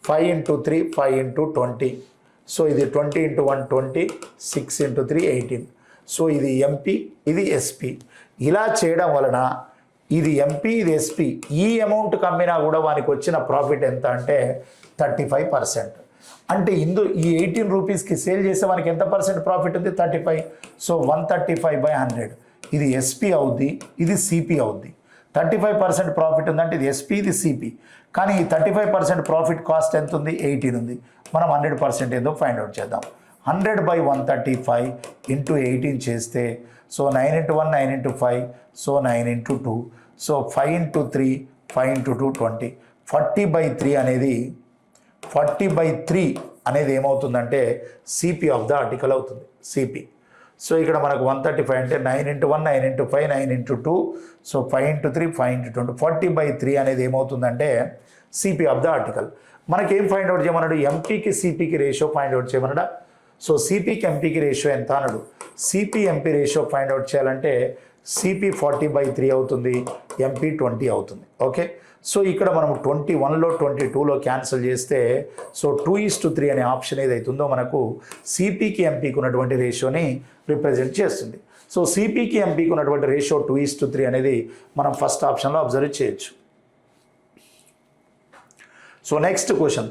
Speaker 1: 5 into 3 5 into 20. So ఇది 20 into 1 20, 6 into 3 18. సో ఇది ఎంపీ, ఇది ఎస్పీ. ఇలా చేయడం వలన ఇది ఎంపీ, ఇది ఎస్పీ. ఈ అమౌంట్ కమ్మినా కూడా వానికి వచ్చిన ప్రాఫిట్ ఎంత అంటే 35%. అంటే ఈ 18 రూపీస్కి సేల్ చేస్తే మనకి ఎంత పర్సెంట్ ప్రాఫిట్ ఉంది? 35. సో 135/100 ఇది ఎస్పీ అవుద్ది, ఇది సిపి అవుద్ది. 35% ప్రాఫిట్ ఉందంటే ఇది ఎస్పీ, ఇది సిపి. కానీ ఈ 35% ప్రాఫిట్ కాస్ట్ ఎంత ఉంది? 18 ఉంది. మనం 100% ఏదో ఫైండ్ అవుట్ చేద్దాం. 100/135 into 18 చేస్తే so 9 into 1 9 into 5, so 9 into 2, so 5 into 3 5 into 2 20. 40/3 అనేది 40/3 అనేది ఏమవుతుందంటే సిపి ఆఫ్ ద ఆర్టికల్ అవుతుంది, సిపి. సో ఇక్కడ మనకు 135 అంటే 9 into 1 9 into 5 9 into 2, so 5 into 3 5 into 20. 40/3 అనేది ఏమవుతుందంటే సిపి ఆఫ్ ద ఆర్టికల్. మనకేం ఫైండ్ అవుట్ చేయమన్నాడు, ఎంపీకి సిపికి రేషియో ఫైండ్ అవుట్ చేయమన్నాడా. సో సిపికి ఎంపీకి రేషియో ఎంత అన్నాడు, CP MP ratio find out చేయాలంటే సిపి 40/3 అవుతుంది, ఎంపీ 20 అవుతుంది. ఓకే, సో ఇక్కడ మనం 21లో 22లో క్యాన్సిల్ చేస్తే సో 2:3 అనే ఆప్షన్ ఏదైతుందో మనకు సిపికి ఎంపీకి ఉన్నటువంటి రేషియోని రిప్రజెంట్ చేస్తుంది. సో సిపికి ఎంపీకి ఉన్నటువంటి రేషియో 2:3 అనేది మనం ఫస్ట్ ఆప్షన్లో అబ్జర్వ్ చేయొచ్చు. So next question,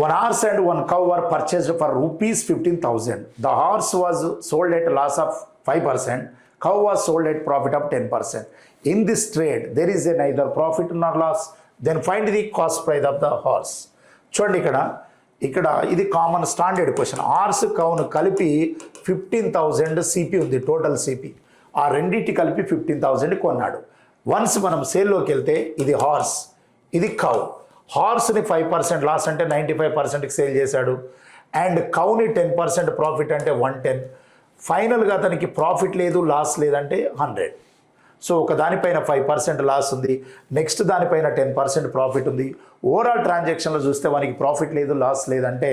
Speaker 1: 1 horse and 1 cow were purchased for ₹15,000. The horse was sold at a loss of 5%. Cow was sold at profit of 10%. In this trade, there is neither profit nor loss. Then find the cost price of the horse. చూడండి ఇక్కడ ఇది common standard question. Horse కౌను కలిపి 15,000 CP ఉంది, total CP. ఆ రెండింటి కలిపి 15,000 కొన్నాడు. Once మనం సేల్లోకి వెళ్తే ఇది హార్స్, ఇది కౌ. హార్స్ని 5% లాస్ అంటే 95%కి సేల్ చేశాడు, అండ్ కౌని 10% ప్రాఫిట్ అంటే 110. ఫైనల్గా అతనికి ప్రాఫిట్ లేదు, లాస్ లేదంటే 100. సో ఒక దానిపైన 5% లాస్ ఉంది, నెక్స్ట్ దానిపైన 10% ప్రాఫిట్ ఉంది. ఓవరాల్ ట్రాన్సాక్షన్లో చూస్తే మనకి ప్రాఫిట్ లేదు, లాస్ లేదంటే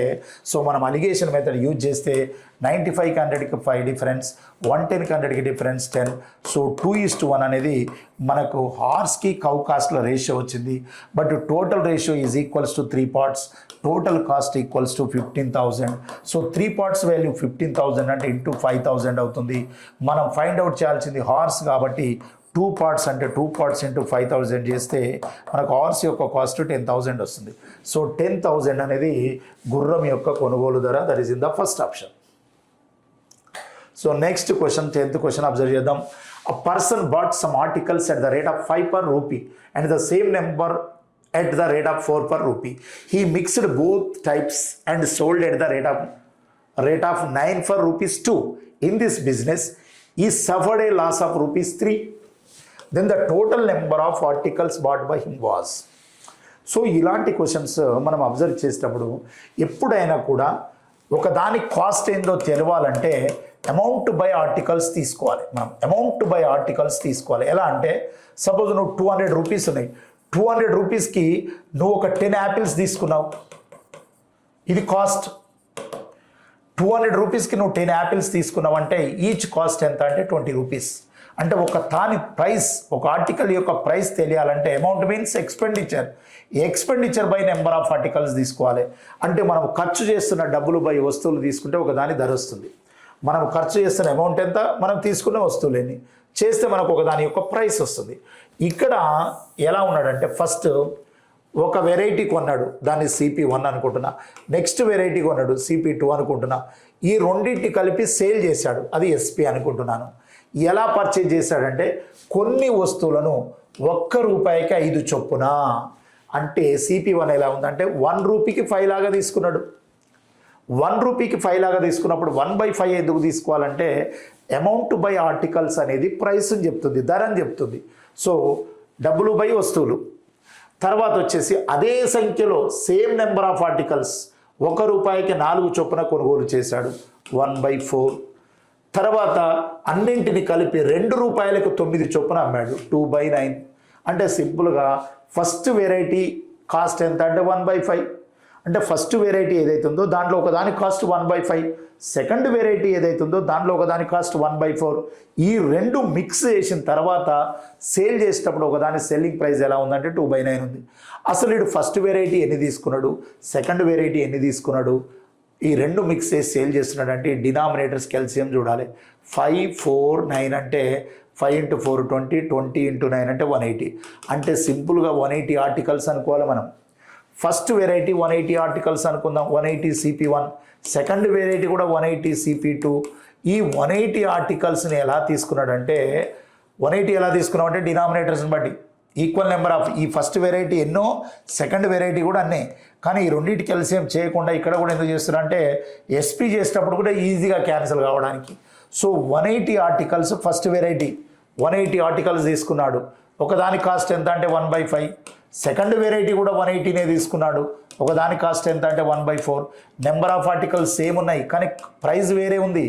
Speaker 1: సో మనం అలిగేషన్ మెథడ్ యూజ్ చేస్తే 95కి 100కి 5 డిఫరెన్స్, 110కి 100కి డిఫరెన్స్ 10. సో 2:1 అనేది మనకు హార్స్కి కౌ కాస్ట్ల రేషియో వచ్చింది. But total ratio is equals to 3 parts, total cost equals to 15,000. So 3 parts value 15,000 అంటే ఇంటూ 5,000 అవుతుంది. మనం ఫైండ్ అవుట్ చేయాల్సింది హార్స్ కాబట్టి 2 parts అంటే 2 parts ఇంటూ 5,000 చేస్తే మనకు హార్స్ యొక్క కాస్ట్ 10,000 వస్తుంది. సో 10,000 అనేది గుర్రం యొక్క కొనుగోలు ధర, that is in the first option. So next question, 10th question observe చేద్దాం. A person bought some articles at the rate of 5 per rupee and the same number at the rate of 4 per rupee. He mixed both types and sold at the rate of 9 for rupees 2. In this business, he suffered a loss of rupees 3. Then the total number of articles bought by him was. So ఇలాంటి questions మనం observe చేసేటప్పుడు ఎప్పుడైనా కూడా ఒక దాని cost ఏందో తెలవాలంటే amount by articles తీసుకోవాలి. మనం అమౌంట్ బై ఆర్టికల్స్ తీసుకోవాలి. ఎలా అంటే సపోజ్ నువ్వు 200 రూపీస్ ఉన్నాయి, 200 రూపీస్కి నువ్వు ఒక 10 యాపిల్స్ తీసుకున్నావు, ఇది కాస్ట్. 200 రూపీస్కి నువ్వు 10 యాపిల్స్ తీసుకున్నావు అంటే ఈచ్ కాస్ట్ ఎంత అంటే 20 రూపీస్. అంటే ఒక దాని ప్రైస్, ఒక ఆర్టికల్ యొక్క ప్రైస్ తెలియాలంటే amount means expenditure, expenditure by number of articles తీసుకోవాలి. అంటే మనం ఖర్చు చేస్తున్న డబ్బులు బై వస్తువులు తీసుకుంటే ఒక దాని ధర వస్తుంది. మనం ఖర్చు చేస్తున్న అమౌంట్ ఎంత, మనం తీసుకున్న వస్తువులేని చేస్తే మనకు ఒక దాని యొక్క ప్రైస్ వస్తుంది. ఇక్కడ ఎలా ఉన్నాడంటే ఫస్ట్ ఒక వెరైటీ కొన్నాడు, దాన్ని CP1 అనుకుంటున్నా. నెక్స్ట్ వెరైటీ కొన్నాడు, CP2 అనుకుంటున్నా. ఈ రెండింటి కలిపి సేల్ చేశాడు, అది SP అనుకుంటున్నాను. ఎలా పర్చేజ్ చేశాడంటే కొన్ని వస్తువులను ₹1కి 5 చొప్పున, అంటే CP1 ఎలా ఉందంటే 1 రూపీకి 5 లాగా తీసుకున్నాడు. 1 రూపీకి 5 లాగా తీసుకున్నప్పుడు 1/5 ఎందుకు తీసుకోవాలంటే అమౌంట్ బై ఆర్టికల్స్ అనేది ప్రైస్ అని చెప్తుంది, ధర అని చెప్తుంది. సో డబ్బులు బై వస్తువులు. తర్వాత వచ్చేసి అదే సంఖ్యలో సేమ్ నెంబర్ ఆఫ్ ఆర్టికల్స్ ₹1కి 4 చొప్పున కొనుగోలు చేశాడు, 1/4. తర్వాత అన్నింటిని కలిపి ₹2కి 9 చొప్పున అమ్మాడు, 2/9. అంటే సింపుల్గా ఫస్ట్ వెరైటీ కాస్ట్ ఎంత అంటే 1/5. అంటే ఫస్ట్ వెరైటీ ఏదైతుందో దాంట్లో ఒకదాని కాస్ట్ 1/5, సెకండ్ వెరైటీ ఏదైతుందో దాంట్లో ఒకదాని కాస్ట్ 1/4. ఈ రెండు మిక్స్ చేసిన తర్వాత సేల్ చేసేటప్పుడు ఒకదాని సెల్లింగ్ ప్రైస్ ఎలా ఉందంటే 2/9 ఉంది. అసలు వీడు ఫస్ట్ వెరైటీ ఎన్ని తీసుకున్నాడు, సెకండ్ వెరైటీ ఎన్ని తీసుకున్నాడు, ఈ రెండు మిక్స్ చేసి సేల్ చేస్తున్నాడు అంటే డినామినేటర్స్ క్యాల్సియం చూడాలి. 5, 4, 9 అంటే 5 × 4 20, 20 × 9 అంటే 180. అంటే సింపుల్గా 180 ఆర్టికల్స్ అనుకోవాలి మనం. ఫస్ట్ వెరైటీ 180 ఆర్టికల్స్ అనుకుందాం, 180 CP1. సెకండ్ వెరైటీ కూడా 180 CP2. ఈ 180 ఆర్టికల్స్ని ఎలా తీసుకున్నాడంటే 180 ఎలా తీసుకున్నామంటే డినామినేటర్స్ని బట్టి ఈక్వల్ నెంబర్ ఆఫ్, ఈ ఫస్ట్ వెరైటీ ఎన్నో, సెకండ్ వెరైటీ కూడా అన్నీ. కానీ ఈ రెండింటి క్యాల్సియం చేయకుండా ఇక్కడ కూడా ఎందుకు చేస్తున్నారంటే SP చేసేటప్పుడు కూడా ఈజీగా క్యాన్సిల్ కావడానికి. So 180 articles first variety 180 articles తీసుకున్నాడు, ఒకదాని కాస్ట్ ఎంత అంటే 1/5. సెకండ్ వెరైటీ కూడా 180నే తీసుకున్నాడు, ఒకదాని కాస్ట్ ఎంత అంటే 1/4. నెంబర్ ఆఫ్ ఆర్టికల్స్ సేమ్ ఉన్నాయి కానీ ప్రైస్ వేరే ఉంది.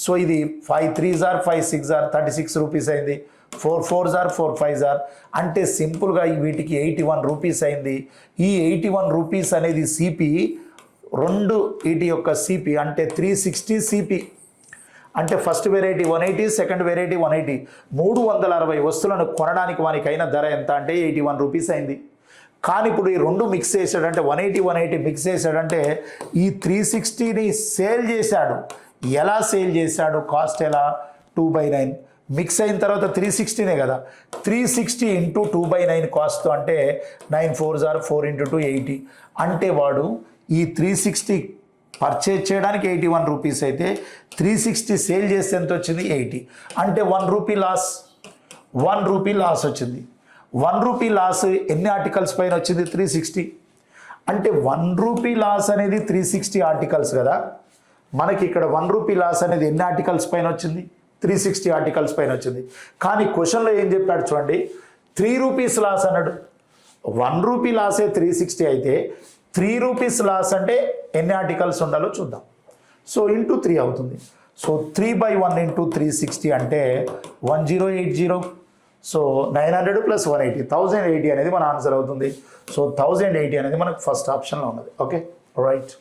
Speaker 1: సో ఇది 5 3s are 5 6 are 36 రూపీస్ అయింది, 4 4s are 4 5s are అంటే సింపుల్గా వీటికి 81 రూపీస్ అయింది. ఈ 81 రూపీస్ అనేది సిపి, రెండు వీటి యొక్క సిపి అంటే 360 సిపి. అంటే ఫస్ట్ వెరైటీ 180, సెకండ్ వెరైటీ 180, 360 వస్తువులను కొనడానికి వానికి అయిన ధర ఎంత అంటే 81 రూపీస్ అయింది. కానీ ఇప్పుడు ఈ రెండు మిక్స్ చేశాడంటే 180 మిక్స్ చేశాడంటే ఈ 360ని సేల్ చేశాడు. ఎలా సేల్ చేశాడు? కాస్ట్ ఎలా? 2/9 మిక్స్ అయిన తర్వాత 360నే కదా, 360 ఇంటూ 2/9 కాస్ట్ అంటే 9 4s are 4 into 2 80. అంటే వాడు ఈ 360 పర్చేజ్ చేయడానికి 81 రూపీస్ అయితే 360 సేల్ చేస్తే ఎంత వచ్చింది? 80. అంటే 1 రూపీ లాస్, 1 రూపీ లాస్ వచ్చింది. 1 రూపీ లాస్ ఎన్ని ఆర్టికల్స్ పైన వచ్చింది? 360. అంటే 1 రూపీ లాస్ అనేది 360 ఆర్టికల్స్ కదా. మనకి ఇక్కడ 1 రూపీ లాస్ అనేది ఎన్ని ఆర్టికల్స్ పైన వచ్చింది? 360 ఆర్టికల్స్ పైన వచ్చింది. కానీ క్వశ్చన్లో ఏం చెప్పాడు చూడండి, 3 రూపీస్ లాస్ అన్నాడు. 1 రూపీ లాసే 360 అయితే 3 రూపీస్ లాస్ అంటే ఎన్ని ఆర్టికల్స్ ఉండాలో చూద్దాం. సో ఇంటూ 3 అవుతుంది. సో 3/1 ఇంటూ 360 అంటే 1080. సో 900 + 180, 1080 అనేది మన ఆన్సర్ అవుతుంది. సో 1080 అనేది మనకు ఫస్ట్ ఆప్షన్లో ఉన్నది. Okay, right.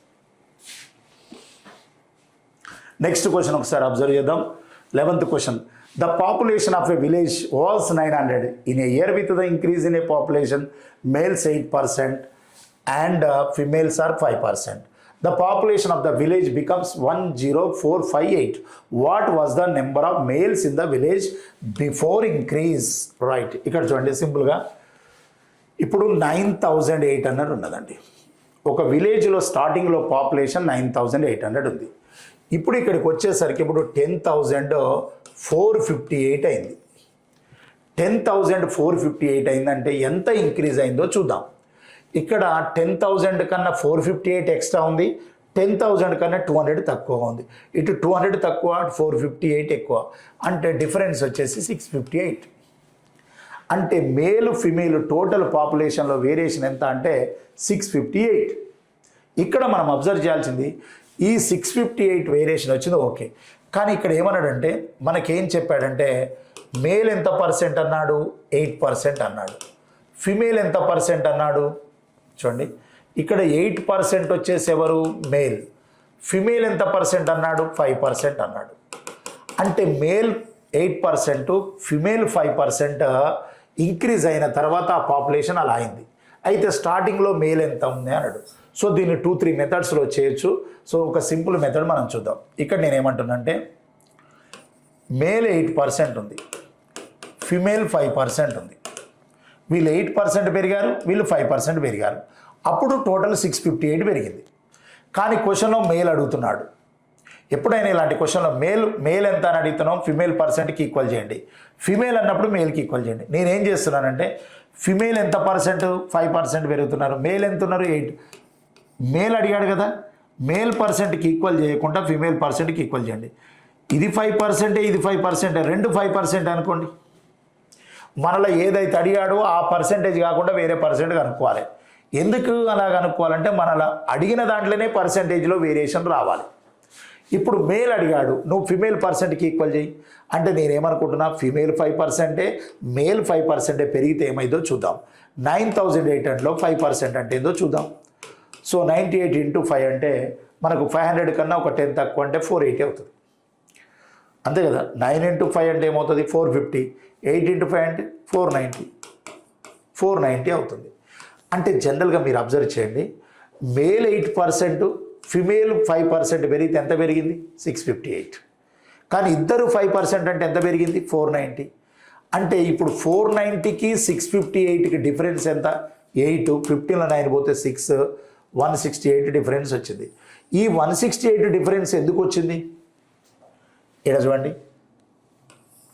Speaker 1: నెక్స్ట్ క్వశ్చన్ ఒకసారి అబ్జర్వ్ చేద్దాం. 11th question. The population of a village was 900. In a year with the increase in a population, males 8% and females are 5%. The population of the village becomes 10458. What was the number of males in the village before increase? Right. ఇక్కడ చూడండి సింపుల్గా ఇప్పుడు 9800 ఉన్నదండి. ఒక విలేజ్లో స్టార్టింగ్లో population 9800 ఉంది. ఇప్పుడు ఇక్కడికి వచ్చేసరికి ఇప్పుడు 10,458 అయింది. 10,458 అయిందంటే ఎంత ఇంక్రీజ్ అయిందో చూద్దాం. ఇక్కడ 10,000 కన్నా 458 ఎక్స్ట్రా ఉంది, 10,000 కన్నా 200 తక్కువ ఉంది. ఇటు 200 తక్కువ, 458 ఎక్కువ, అంటే డిఫరెన్స్ వచ్చేసి 658. అంటే మేలు ఫిమేల్ టోటల్ పాపులేషన్లో వేరియేషన్ ఎంత అంటే 658. ఇక్కడ మనం అబ్జర్వ్ చేయాల్సింది ఈ 658 వేరియేషన్ వచ్చింది ఓకే. కానీ ఇక్కడ ఏమన్నాడంటే మనకేం చెప్పాడంటే మేల్ ఎంత పర్సెంట్ అన్నాడు? 8% అన్నాడు. ఫిమేల్ ఎంత పర్సెంట్ అన్నాడు? చూడండి ఇక్కడ 8% వచ్చేసి ఎవరు? మేల్. ఫిమేల్ ఎంత పర్సెంట్ అన్నాడు? 5% అన్నాడు. అంటే మేల్ 8%, ఫిమేల్ 5% ఇంక్రీజ్ అయిన తర్వాత ఆ పాపులేషన్ అలా అయింది. అయితే స్టార్టింగ్లో మేల్ ఎంత ఉంది అన్నాడు. సో దీన్ని 2-3 మెథడ్స్లో చేయొచ్చు. సో ఒక సింపుల్ మెథడ్ మనం చూద్దాం. ఇక్కడ నేనేమంటున్నానంటే మేల్ 8% ఉంది, ఫిమేల్ 5% ఉంది. వీళ్ళు 8% పెరిగారు, వీళ్ళు 5% పెరిగారు. అప్పుడు టోటల్ 658 పెరిగింది. కానీ క్వశ్చన్లో మేల్ అడుగుతున్నాడు. ఎప్పుడైనా ఇలాంటి క్వశ్చన్లో మేల్ ఎంత అని అడుగుతున్నాం, ఫిమేల్ పర్సెంట్కి ఈక్వల్ చేయండి, ఫిమేల్ అన్నప్పుడు మేల్కి ఈక్వల్ చేయండి. నేనేం చేస్తున్నానంటే ఫిమేల్ ఎంత పర్సెంట్? 5% పెరుగుతున్నారు, మేల్ ఎంత ఉన్నారు? 8. మేల్ అడిగాడు కదా, మేల్ పర్సెంట్కి ఈక్వల్ చేయకుండా ఫిమేల్ పర్సెంట్కి ఈక్వల్ చేయండి. ఇది 5%, ఇది 5%, రెండు 5% అనుకోండి. మనలో ఏదైతే అడిగాడో ఆ పర్సెంటేజ్ కాకుండా వేరే పర్సెంట్ కనుక్కోవాలి. ఎందుకు అలా కనుక్కోవాలంటే మనలో అడిగిన దాంట్లోనే పర్సెంటేజ్లో వేరియేషన్ రావాలి. ఇప్పుడు మేల్ అడిగాడు, నువ్వు ఫిమేల్ పర్సెంట్కి ఈక్వల్ చేయి అంటే నేనేమనుకుంటున్నా ఫిమేల్ 5%, మేల్ 5% పెరిగితే ఏమైందో చూద్దాం. 9800లో 5% అంటే ఏందో చూద్దాం. సో 98 ఇంటూ 5 అంటే మనకు 500 కన్నా ఒక 10 తక్కువ అంటే 480 అవుతుంది. అంతే కదా. 9 ఇంటూ 5 అంటే ఏమవుతుంది? 450. 8 ఇంటూ 5 అంటే 490 అవుతుంది. అంటే జనరల్గా మీరు అబ్జర్వ్ చేయండి, మేల్ 8%, ఫిమేల్ 5% పెరిగితే ఎంత పెరిగింది? 658. కానీ ఇద్దరు 5% అంటే ఎంత పెరిగింది? 490. అంటే ఇప్పుడు 490కి 658కి డిఫరెన్స్ ఎంత? 8. 15లో 9 పోతే 6, 168 డిఫరెన్స్ వచ్చింది. ఈ 168 డిఫరెన్స్ ఎందుకు వచ్చింది? ఇక్కడ చూడండి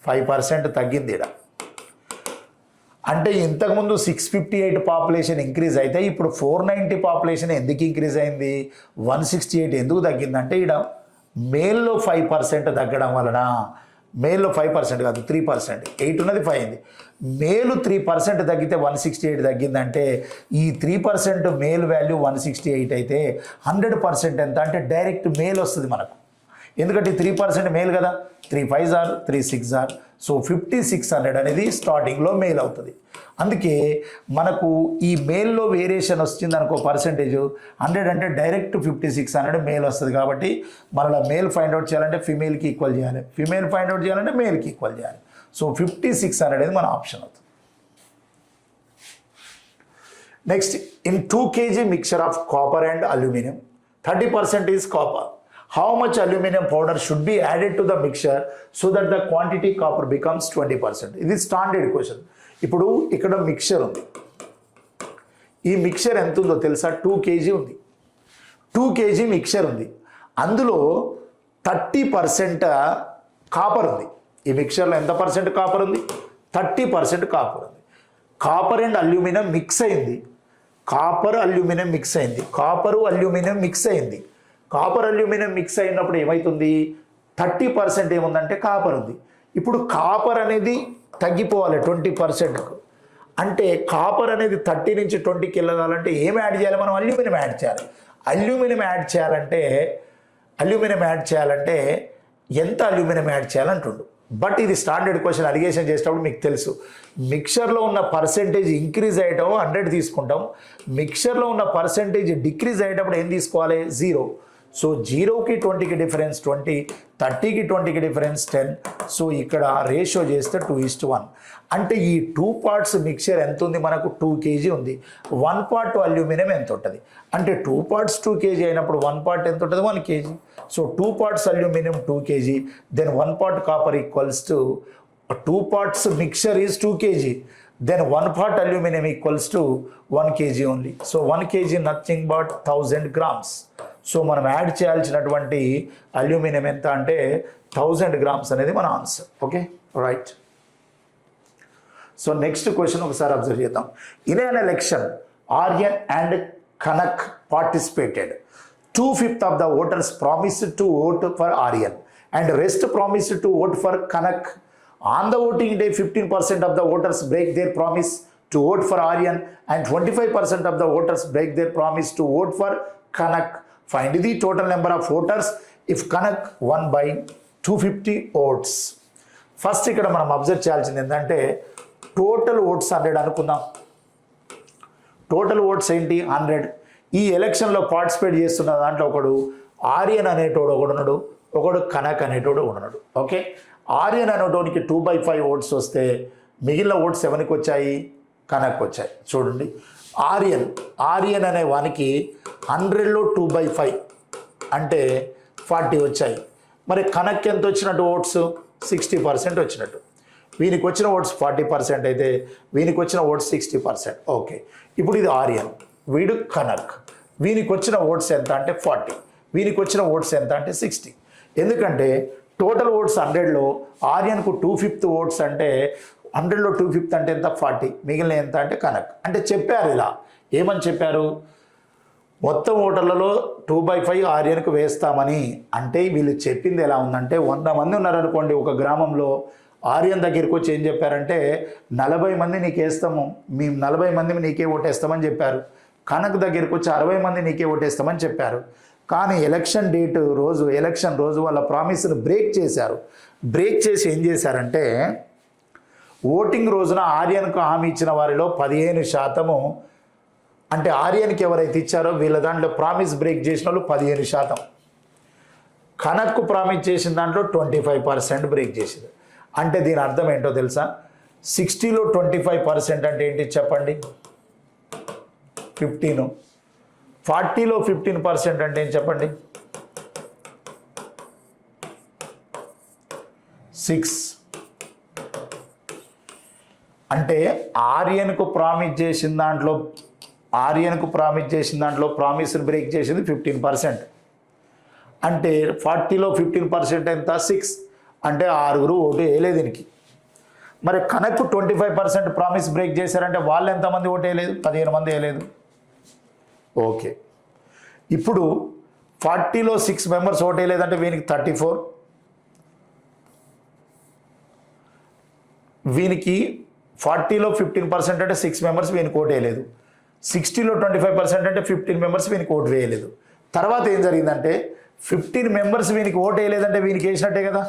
Speaker 1: 5% తగ్గింది ఇక్కడ. అంటే ఇంతకుముందు 658 పాపులేషన్ ఇంక్రీజ్ అయితే ఇప్పుడు 490 పాపులేషన్ ఎందుకు ఇంక్రీజ్ అయింది? 168 ఎందుకు తగ్గిందంటే ఇక్కడ మేల్లో 5% తగ్గడం వలన, మేల్లో 5% కాదు 3%, 8 ఉన్నది 5 అయింది. మేలు 3% తగ్గితే 168 తగ్గిందంటే ఈ 3% మేల్ వాల్యూ 168 అయితే 100% ఎంత అంటే డైరెక్ట్ మేల్ వస్తుంది మనకు. ఎందుకంటే 3% మేల్ కదా, 3 5s are 3 6s are. So 5600 అనేది స్టార్టింగ్లో మేల్ అవుతుంది. అందుకే మనకు ఈ మేల్లో వేరియేషన్ వచ్చింది అనుకో పర్సెంటేజ్ 100 అంటే డైరెక్ట్ 5600 మేల్ వస్తుంది. కాబట్టి మనలో మేల్ ఫైండ్ అవుట్ చేయాలంటే ఫిమేల్కి ఈక్వల్ చేయాలి, ఫిమేల్ ఫైండ్ అవుట్ చేయాలంటే మేల్కి ఈక్వల్ చేయాలి. సో 5600 అనేది మన ఆప్షన్ అవుతుంది. Next, in 2 kg mixture of copper and aluminium 30% is copper. How much aluminum powder should be added to the mixture so that the quantity copper becomes 20%? ఇది standard question. ఇప్పుడు ఇక్కడ mixture ఉంది, ఈ mixture ఎంత ఉందో తెలుసా? 2 kg ఉంది. 2 kg mixture ఉంది, అందులో 30% కాపర్ ఉంది. ఈ మిక్చర్లో ఎంత పర్సెంట్ కాపర్ ఉంది? 30% కాపర్ ఉంది. కాపర్ అండ్ అల్యూమినియం మిక్స్ అయింది, కాపర్ అల్యూమినియం మిక్స్ అయింది, కాపరు అల్యూమినియం మిక్స్ అయింది. కాపర్ అల్యూమినియం మిక్స్ అయినప్పుడు ఏమవుతుంది? 30% ఏముందంటే కాపర్ ఉంది. ఇప్పుడు కాపర్ అనేది తగ్గిపోవాలి 20%కు. అంటే కాపర్ అనేది 30 నుంచి 20కి వెళ్ళాలంటే ఏం యాడ్ చేయాలి మనం? అల్యూమినియం యాడ్ చేయాలి. అల్యూమినియం యాడ్ చేయాలంటే ఎంత అల్యూమినియం యాడ్ చేయాలంటుండు. బట్ ఇది స్టాండర్డ్ క్వశ్చన్, అలిగేషన్ చేసేటప్పుడు మీకు తెలుసు మిక్చర్లో ఉన్న పర్సెంటేజ్ ఇంక్రీజ్ అయ్యేటప్పుడు 100 తీసుకుంటాం, మిక్చర్లో ఉన్న పర్సెంటేజ్ డిక్రీజ్ అయ్యేటప్పుడు ఏం తీసుకోవాలి? 0. సో 0కి 20కి డిఫరెన్స్ 20, 30కి 20కి డిఫరెన్స్ 10. సో ఇక్కడ రేషియో చేస్తే 2:1. అంటే ఈ 2 parts మిక్చర్ ఎంత ఉంది మనకు? 2 kg ఉంది. 1 part అల్యూమినియం ఎంత ఉంటుంది? అంటే 2 parts 2 kg అయినప్పుడు 1 part ఎంత ఉంటుంది? 1 kg. So 2 parts aluminium 2 kg, then 1 part copper equals to 2 parts mixture is 2 kg, then 1 part aluminum equals to 1 kg only. So 1 kg nothing but 1000 grams. So మనం add చేయాల్సినటువంటి aluminium ఎంత అంటే 1000 grams అనేది మన answer. Okay, right. So next question ఒకసారి observe చేద్దాం. In an election Aryan and Kanak participated. 2/5 of the voters promised to vote for Aryan and rest promised to vote for Kanak. On the voting day, 15% of the voters break their promise to vote for Aryan and 25% of the voters break their promise to vote for Kanak. Find the total number of voters if Kanak won by 250 votes. First ఇక్కడ మనం observe చేయాల్సింది ఏంటంటే total votes 100 అనుకుందాం. Total votes ఏంటి? 100. ఈ ఎలక్షన్లో participate చేస్తున్న దాంట్లో ఒకడు ఆర్యన్ అనేటోడు ఒకడున్నాడు, ఒకడు కనక్ అనేటోడు ఉన్నాడు. ఓకే, ఆర్యన్ అనేటోనికి 2/5 ఓట్స్ వస్తే మిగిలిన ఓట్స్ ఎవరికి వచ్చాయి? కనక్ వచ్చాయి. చూడండి, ఆర్యన్ అనే వానికి 100లో 2/5 అంటే 40 వచ్చాయి. మరి కనక్ ఎంత వచ్చినట్టు ఓట్స్? 60% వచ్చినట్టు. వీనికి వచ్చిన ఓట్స్ 40% అయితే వీనికి వచ్చిన ఓట్స్ 60%. ఓకే, ఇప్పుడు ఇది ఆర్యన్, వీడు కనక్, వీనికి వచ్చిన ఓట్స్ ఎంత అంటే 40, వీనికి వచ్చిన ఓట్స్ ఎంత అంటే 60. ఎందుకంటే టోటల్ ఓట్స్ 100లో ఆర్యన్కు 2/5 ఓట్స్ అంటే 100లో 2/5 అంటే ఎంత? 40. మిగిలిన ఎంత అంటే కనక్. అంటే చెప్పారు ఇలా, ఏమని చెప్పారు? మొత్తం ఓటర్లలో 2/5 ఆర్యన్కు వేస్తామని. అంటే వీళ్ళు చెప్పింది ఎలా ఉందంటే 100 మంది ఉన్నారనుకోండి ఒక గ్రామంలో, ఆర్యన్ దగ్గరికి వచ్చి ఏం చెప్పారంటే 40 మంది నీకు వేస్తాము, మేము 40 మంది నీకే ఓటేస్తామని చెప్పారు. కనక్ దగ్గరికి వచ్చి 60 మంది నీకే ఓటేస్తామని చెప్పారు. కానీ ఎలక్షన్ రోజు వాళ్ళ ప్రామిస్ను బ్రేక్ చేశారు. బ్రేక్ చేసి ఏం చేశారంటే ఓటింగ్ రోజున ఆర్యన్కు హామీ ఇచ్చిన వారిలో 15%, అంటే ఆర్యన్కి ఎవరైతే ఇచ్చారో వీళ్ళ దాంట్లో ప్రామిస్ బ్రేక్ చేసిన వాళ్ళు 15%, కనక్కు ప్రామిస్ చేసిన దాంట్లో 25% బ్రేక్ చేసింది. అంటే దీని అర్థం ఏంటో తెలుసా? 60లో 25% అంటే ఏంటి చెప్పండి? 15. 40లో 15% అంటే ఏం చెప్పండి? 6. అంటే ఆర్యన్కు ప్రామిస్ చేసిన దాంట్లో ప్రామిస్ బ్రేక్ చేసింది 15%. అంటే 40లో 15% ఎంత? 6. అంటే 6 ఓటు వేయలేదు దీనికి. మరి కనక్కు 25% ప్రామిస్ బ్రేక్ చేశారంటే వాళ్ళు ఎంతమంది ఓటు వేయలేదు? 15 మంది వేయలేదు. ఓకే, ఇప్పుడు 40లో 6 మెంబర్స్ ఓటు వేయలేదంటే వీనికి 34, వీనికి 40లో 15% అంటే 6 మెంబర్స్ వీనికి ఓటు వేయలేదు. 60లో 25% అంటే 15 మెంబర్స్ వీనికి ఓటు వేయలేదు. తర్వాత ఏం జరిగిందంటే 15 మెంబర్స్ వీనికి ఓటు వేయలేదంటే వీనికి వేసినట్టే కదా.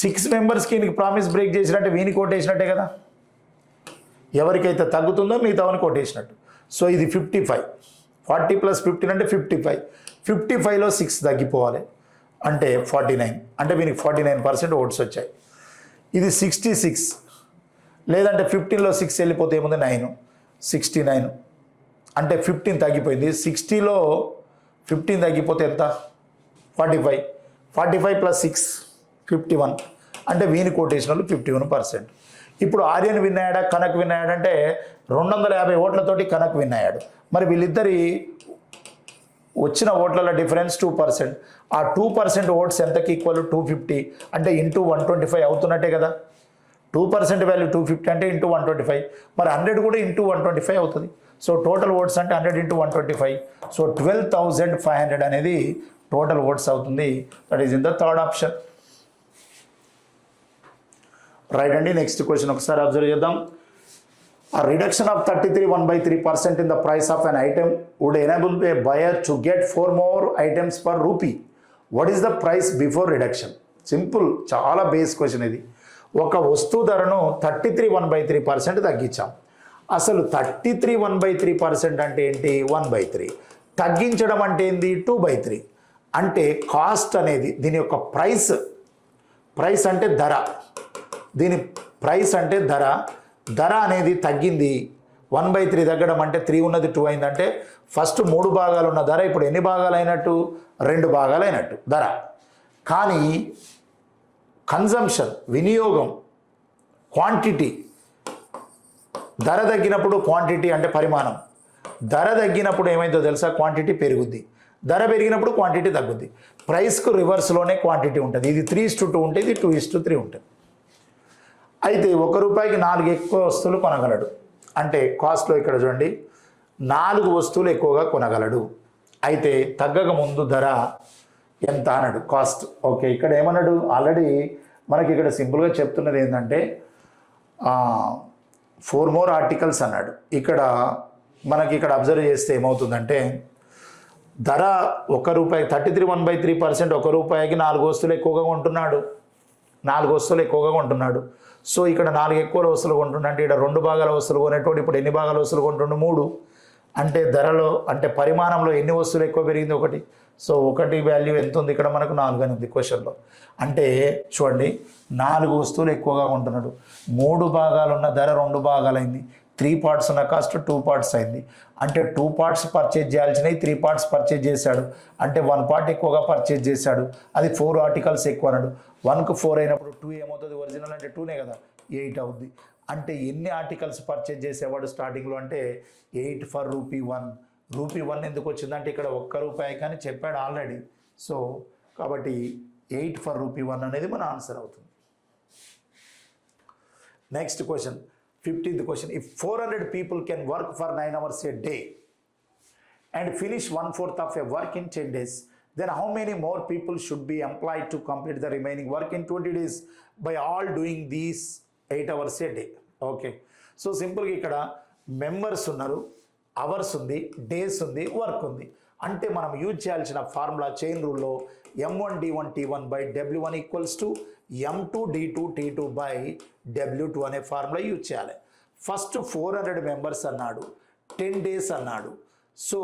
Speaker 1: 6 మెంబర్స్కి వీనికి ప్రామిస్ బ్రేక్ చేసినట్టే వీనికి ఓటు వేసినట్టే కదా. ఎవరికైతే తగ్గుతుందో మిగతావనికి ఓటు వేసినట్టు. సో ఇది 55. 40 + 15 అంటే 55. 55లో 6 తగ్గిపోవాలి అంటే 49. అంటే వీనికి 49% ఓట్స్ వచ్చాయి. ఇది 66. లేదంటే 15లో 6 వెళ్ళిపోతే ఏముంది 9. 69 అంటే 15 తగ్గిపోయింది. 60లో 15 తగ్గిపోతే ఎంత 45. 45 + 6 51 అంటే వీని కోటేషన్ వాళ్ళు 51%. ఇప్పుడు Aryan win అయ్యాడా Kanak win అయ్యాడంటే 250 ఓట్లతోటి Kanak win అయ్యాడు. మరి వీళ్ళిద్దరి వచ్చిన ఓట్ల డిఫరెన్స్ 2%. ఆ 2% ఓట్స్ ఎంతకి ఈక్వల్ 250 అంటే ఇంటూ 125 అవుతున్నట్టే కదా. 2% వాల్యూ 250 అంటే ఇంటూ 125. మరి 100 కూడా ఇంటూ 125 అవుతుంది. సో టోటల్ ఓట్స్ అంటే 100 × 125. సో 12,500 అనేది టోటల్ ఓట్స్ అవుతుంది. That is in the third option. Right అండి. నెక్స్ట్ క్వశ్చన్ ఒకసారి అబ్జర్వ్ చేద్దాం. A reduction of 33 1/3% in the price of an item would enable a buyer to get 4 more items per rupee. What is the price before reduction? Simple, చాలా base question ఇది. ఒక వస్తువు ధరను 33 1/3% తగ్గించాం. అసలు 33 1/3% అంటే ఏంటి? 1/3. తగ్గించడం అంటే ఏంది? 2/3. అంటే కాస్ట్ అనేది దీని యొక్క ప్రైస్ అంటే ధర. దీని ప్రైస్ అంటే ధర అనేది తగ్గింది. 1/3 తగ్గడం అంటే 3 ఉన్నది 2 అయిందంటే ఫస్ట్ 3 భాగాలు ఉన్న ధర ఇప్పుడు ఎన్ని భాగాలు అయినట్టు? 2 భాగాలు అయినట్టు ధర. కానీ కన్జంప్షన్, వినియోగం, క్వాంటిటీ, ధర తగ్గినప్పుడు క్వాంటిటీ అంటే పరిమాణం. ధర తగ్గినప్పుడు ఏమైందో తెలుసా? క్వాంటిటీ పెరుగుద్ది. ధర పెరిగినప్పుడు క్వాంటిటీ తగ్గుద్ది. ప్రైస్కు రివర్స్లోనే క్వాంటిటీ ఉంటుంది. ఇది 3:2 ఉంటే ఇది 2:3 ఉంటుంది. అయితే ₹1కి 4 ఎక్కువ వస్తువులు కొనగలడు. అంటే కాస్ట్లో ఇక్కడ చూడండి 4 వస్తువులు ఎక్కువగా కొనగలడు. అయితే తగ్గక ముందు ధర ఎంత అన్నాడు? కాస్ట్. ఓకే, ఇక్కడ ఏమన్నాడు? ఆల్రెడీ మనకి ఇక్కడ సింపుల్గా చెప్తున్నది ఏంటంటే 4 more ఆర్టికల్స్ అన్నాడు. ఇక్కడ మనకి ఇక్కడ అబ్జర్వ్ చేస్తే ఏమవుతుందంటే ధర ₹1 33 1/3% ₹1కి 4 వస్తువులు ఎక్కువగా కొంటున్నాడు. 4 వస్తువులు ఎక్కువగా కొంటున్నాడు. సో ఇక్కడ 4 ఎక్కువ వస్తువులు కొంటున్నా అంటే ఇక్కడ 2 భాగాల వస్తువులు కొనేటోడు ఇప్పుడు ఎన్ని భాగాల వస్తువులు కొంటుండు? 3. అంటే ధరలో అంటే పరిమాణంలో ఎన్ని వస్తువులు ఎక్కువ పెరిగింది? 1. సో 1 వాల్యూ ఎంత ఉంది? ఇక్కడ మనకు 4 అని ఉంది క్వశ్చన్లో. అంటే చూడండి 4 వస్తువులు ఎక్కువగా కొంటున్నాడు. 3 భాగాలు ఉన్న ధర 2 భాగాలైంది. 3 parts ఉన్న కాస్ట్ 2 parts అయింది. అంటే 2 parts పర్చేజ్ చేయాల్సినవి 3 parts పర్చేజ్ చేశాడు. అంటే 1 part ఎక్కువగా పర్చేజ్ చేశాడు. అది 4 ఆర్టికల్స్ ఎక్కువ అన్నాడు. 1కు 4 అయినప్పుడు 2 ఏమవుతుంది? ఒరిజినల్ అంటే 2నే కదా, 8 అవుద్ది. అంటే ఎన్ని ఆర్టికల్స్ పర్చేజ్ చేసేవాడు స్టార్టింగ్లో అంటే 8 for ₹1. ₹1 ఎందుకు వచ్చిందంటే ఇక్కడ ₹1 కానీ చెప్పాడు ఆల్రెడీ. సో కాబట్టి 8 for ₹1 అనేది మన ఆన్సర్ అవుతుంది. Next question, 15th question. If 400 people can work for 9 hours a day and finish 1/4 of a work in 10 days, then how many more people should be employed to complete the remaining work in 20 days by all doing these 8 hours a day? Okay. So సింపుల్గా ఇక్కడ members ఉన్నారు, hours ఉంది, days ఉంది, work ఉంది. అంటే మనం use చేయాల్సిన formula chain రూల్లో M1 D1 T1 by W1 = M2 D2 T2 by W2 అనే ఫార్ములా యూజ్ చేయాలి. ఫస్ట్ 400 మెంబర్స్ అన్నాడు, 10 days అన్నాడు. సో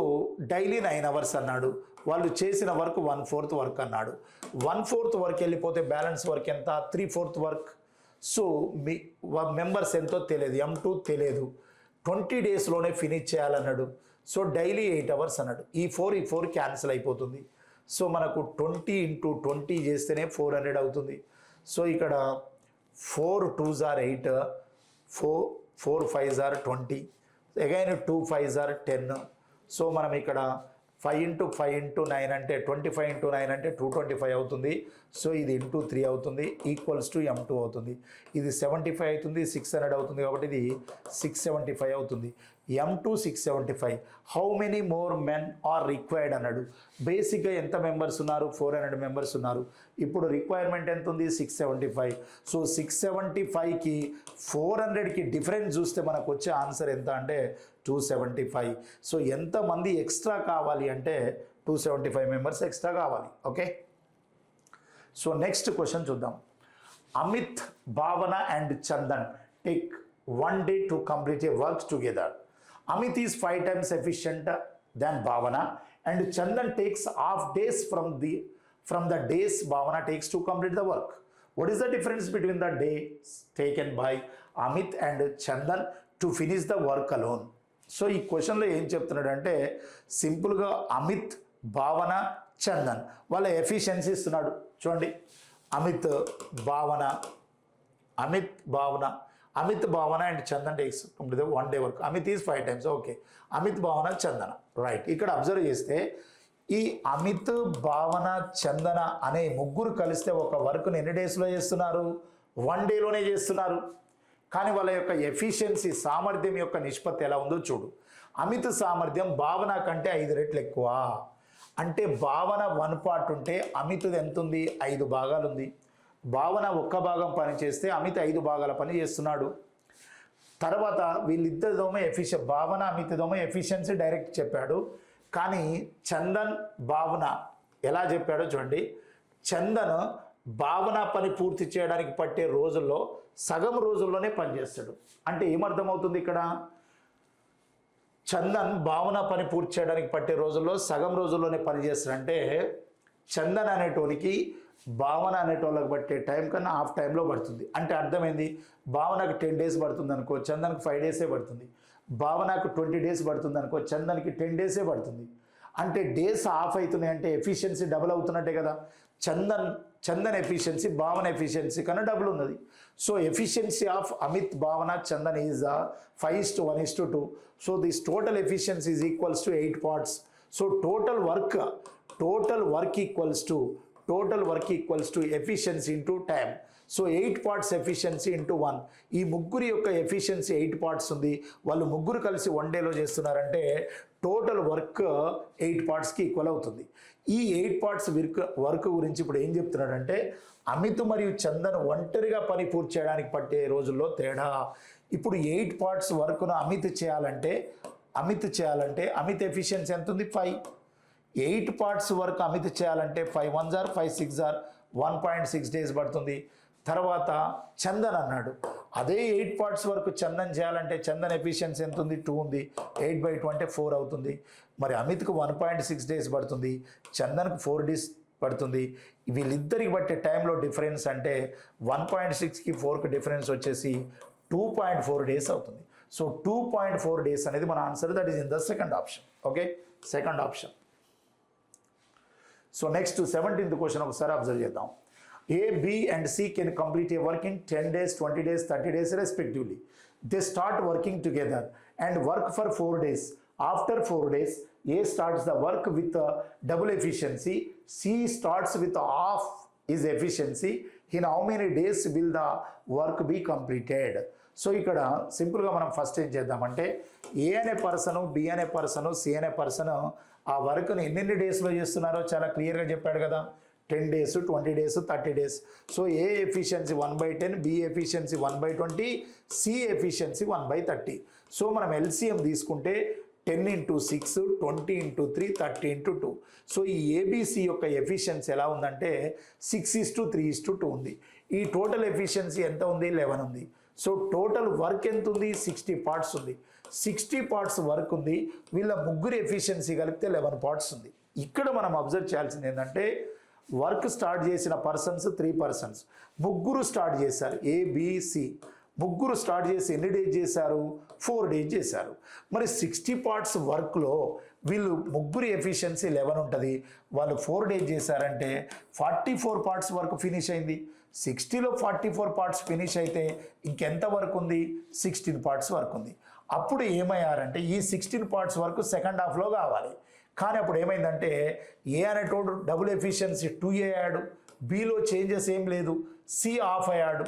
Speaker 1: డైలీ 9 hours అన్నాడు. వాళ్ళు చేసిన వర్క్ 1/4 వర్క్ అన్నాడు. 1/4 వర్క్ వెళ్ళిపోతే బ్యాలెన్స్ వర్క్ ఎంత? 3/4 వర్క్. సో మీ మెంబర్స్ ఎంతో తెలియదు, M2 తెలియదు. 20 daysలోనే ఫినిష్ చేయాలన్నాడు. సో డైలీ 8 hours అన్నాడు. ఈ 4 క్యాన్సిల్ అయిపోతుంది. సో మనకు 20 × 20 చేస్తేనే 400 అవుతుంది. సో ఇక్కడ 4 2s are 8, 4 5s are 20, again 2 5s are 10. So మనం ఇక్కడ 5 × 5 × 9 అంటే 25 × 9 అంటే 225 అవుతుంది. సో ఇది ఇంటూ 3 అవుతుంది, = M2 అవుతుంది. ఇది 75 అవుతుంది, 600 అవుతుంది కాబట్టి ఇది 675 అవుతుంది. M2 675. How many more men are required అన్నాడు. బేసిక్గా ఎంత మెంబర్స్ ఉన్నారు? 400 మెంబర్స్ ఉన్నారు. ఇప్పుడు రిక్వైర్మెంట్ ఎంత ఉంది? 675. సో 675కి 400కి డిఫరెన్స్ చూస్తే మనకు వచ్చే ఆన్సర్ ఎంత అంటే 275. సో ఎంతమంది ఎక్స్ట్రా కావాలి అంటే 275 మెంబర్స్ ఎక్స్ట్రా కావాలి. ఓకే, సో నెక్స్ట్ క్వశ్చన్ చూద్దాం. అమిత్, భావన and Chandan take 1 day to complete a work together. Amit is 5 times efficient than Bhavana and Chandan takes half days from the days Bhavana takes to complete the work. What is the difference between the days taken by Amit and Chandan to finish the work alone? So ఈ క్వశ్చన్లో ఏం చెప్తున్నాడంటే సింపుల్గా అమిత్, భావన, చందన్ వాళ్ళ efficiency ఇస్తున్నాడు. చూడండి, అమిత్ భావన and Chandan takes complete 1 day work. Amit is 5 times. Okay, Amit, భావన, చందన. రైట్, ఇక్కడ అబ్జర్వ్ చేస్తే ఈ అమిత్, భావన, చందన అనే ముగ్గురు కలిస్తే ఒక వర్క్ని ఎన్ని డేస్లో చేస్తున్నారు? 1 dayలోనే చేస్తున్నారు. కానీ వాళ్ళ యొక్క ఎఫిషియన్సీ, సామర్థ్యం యొక్క నిష్పత్తి ఎలా ఉందో చూడు. అమిత్ సామర్థ్యం భావన కంటే 5 రెట్లు ఎక్కువ. అంటే భావన 1 part ఉంటే అమిత్ది ఎంత ఉంది? 5 భాగాలు ఉంది. భావన 1 భాగం పని చేస్తే అమిత్ 5 భాగాల పని చేస్తున్నాడు. తర్వాత వీళ్ళిద్దరిదోమో భావన అమిత్దోమో ఎఫిషియన్సీ డైరెక్ట్ చెప్పాడు. కానీ చందన్, భావన ఎలా చెప్పాడో చూడండి. చందన్ భావన పని పూర్తి చేయడానికి పట్టే రోజుల్లో సగం రోజుల్లోనే పనిచేస్తాడు. అంటే ఏమర్థమవుతుంది ఇక్కడ? చందన్ భావన పని పూర్తి చేయడానికి పట్టే రోజుల్లో సగం రోజుల్లోనే పనిచేస్తాడంటే చందన్ అనేటోనికి భావన అనేటోళ్ళకి పట్టే టైం కన్నా హాఫ్ టైంలో పడుతుంది. అంటే అర్థమైంది, భావనకు 10 days పడుతుంది అనుకో, చందన్కి 5 days పడుతుంది. భావనకు 20 days పడుతుంది అనుకో, చందన్కి 10 days పడుతుంది. అంటే డేస్ ఆఫ్ అవుతున్నాయి అంటే ఎఫిషియన్సీ డబుల్ అవుతున్నట్టే కదా. చందన్ ఎఫిషియన్సీ భావన ఎఫిషియన్సీ కన్నా డబుల్ ఉన్నది. సో ఎఫిషియన్సీ ఆఫ్ అమిత్, భావన, Chandan is 5:1:2. So this total efficiency is equals to 8 parts. So total work equals to efficiency into time. So 8 parts efficiency into 1. ఈ ముగ్గురు యొక్క ఎఫిషియన్సీ 8 parts ఉంది. వాళ్ళు ముగ్గురు కలిసి 1 dayలో చేస్తున్నారంటే టోటల్ వర్క్ 8 partsకి ఈక్వల్ అవుతుంది. ఈ 8 parts వర్క్ గురించి ఇప్పుడు ఏం చెప్తున్నాడంటే అమిత్ మరియు చందన్ ఒంటరిగా పని పూర్తి చేయడానికి పట్టే రోజుల్లో తేడా. ఇప్పుడు 8 parts వర్క్ను అమిత్ చేయాలంటే అమిత్ ఎఫిషియన్సీ ఎంత ఉంది? 5. 8 parts వర్క్ అమిత్ చేయాలంటే 5 1s are 5 6s are 1.6 days పడుతుంది. తర్వాత చందన్ అన్నాడు, అదే 8 parts వరకు చందన్ చేయాలంటే చందన్ ఎఫిషియన్సీ ఎంత ఉంది? 2 ఉంది. 8/2 అంటే 4 అవుతుంది. మరి అమిత్కు 1.6 days పడుతుంది, చందన్కు 4 days పడుతుంది. వీళ్ళిద్దరికి బట్టే టైంలో డిఫరెన్స్ అంటే 1.6కి 4కి డిఫరెన్స్ వచ్చేసి 2.4 days అవుతుంది. సో 2.4 days అనేది మన answer. That is in the second option. Okay, second option. So next 17th question ఒకసారి అబ్జర్వ్ చేద్దాం. A, B and C can complete a work in 10 days, 20 days, 30 days respectively. They start working together and work for 4 days. After 4 days, A starts the work with double efficiency. C starts with half his efficiency. In how many days will the work be completed? So ఇక్కడ సింపుల్గా మనం first ఏం చేద్దామంటే ఏ అనే person, B అనే person, C అనే person ఆ వర్క్ని ఎన్నెన్ని డేస్లో చేస్తున్నారో చాలా క్లియర్గా చెప్పాడు కదా. 10 days, 20 days, 30 days. So A efficiency 1/10, B efficiency 1/20, C efficiency 1/30. So మనం ఎల్సిఎం తీసుకుంటే 10 into 6, 20 into 3, 30 into 2. సో ఈ ఏబిసి యొక్క ఎఫిషియన్సీ ఎలా ఉందంటే 6:3:2 ఉంది. ఈ టోటల్ ఎఫిషియన్సీ ఎంత ఉంది? 11 ఉంది. సో టోటల్ వర్క్ ఎంత ఉంది? 60 parts ఉంది. 60 parts వర్క్ ఉంది. వీళ్ళ ముగ్గురు ఎఫిషియన్సీ కలిపితే 11 parts ఉంది. ఇక్కడ మనం అబ్జర్వ్ చేయాల్సింది ఏంటంటే వర్క్ స్టార్ట్ చేసిన పర్సన్స్ 3 persons, ముగ్గురు స్టార్ట్ చేశారు. ఏబిసి ముగ్గురు స్టార్ట్ చేసి ఎన్ని డేస్ చేశారు? 4 days చేశారు. మరి 60 parts వర్క్లో వీళ్ళు ముగ్గురు ఎఫిషియన్సీ 11 ఉంటుంది. వాళ్ళు 4 days చేశారంటే 44 parts వర్క్ ఫినిష్ అయింది. 60లో 44 parts ఫినిష్ అయితే ఇంకెంత వర్క్ ఉంది? 16 parts వర్క్ ఉంది. అప్పుడు ఏమయ్యారంటే ఈ 16 parts వరకు సెకండ్ హాఫ్లో కావాలి. కానీ అప్పుడు ఏమైందంటే ఏ అనేటోడు డబుల్ ఎఫిషియన్సీ 2 అయ్యాడు, బిలో చేంజెస్ ఏం లేదు, సి ఆఫ్ అయ్యాడు.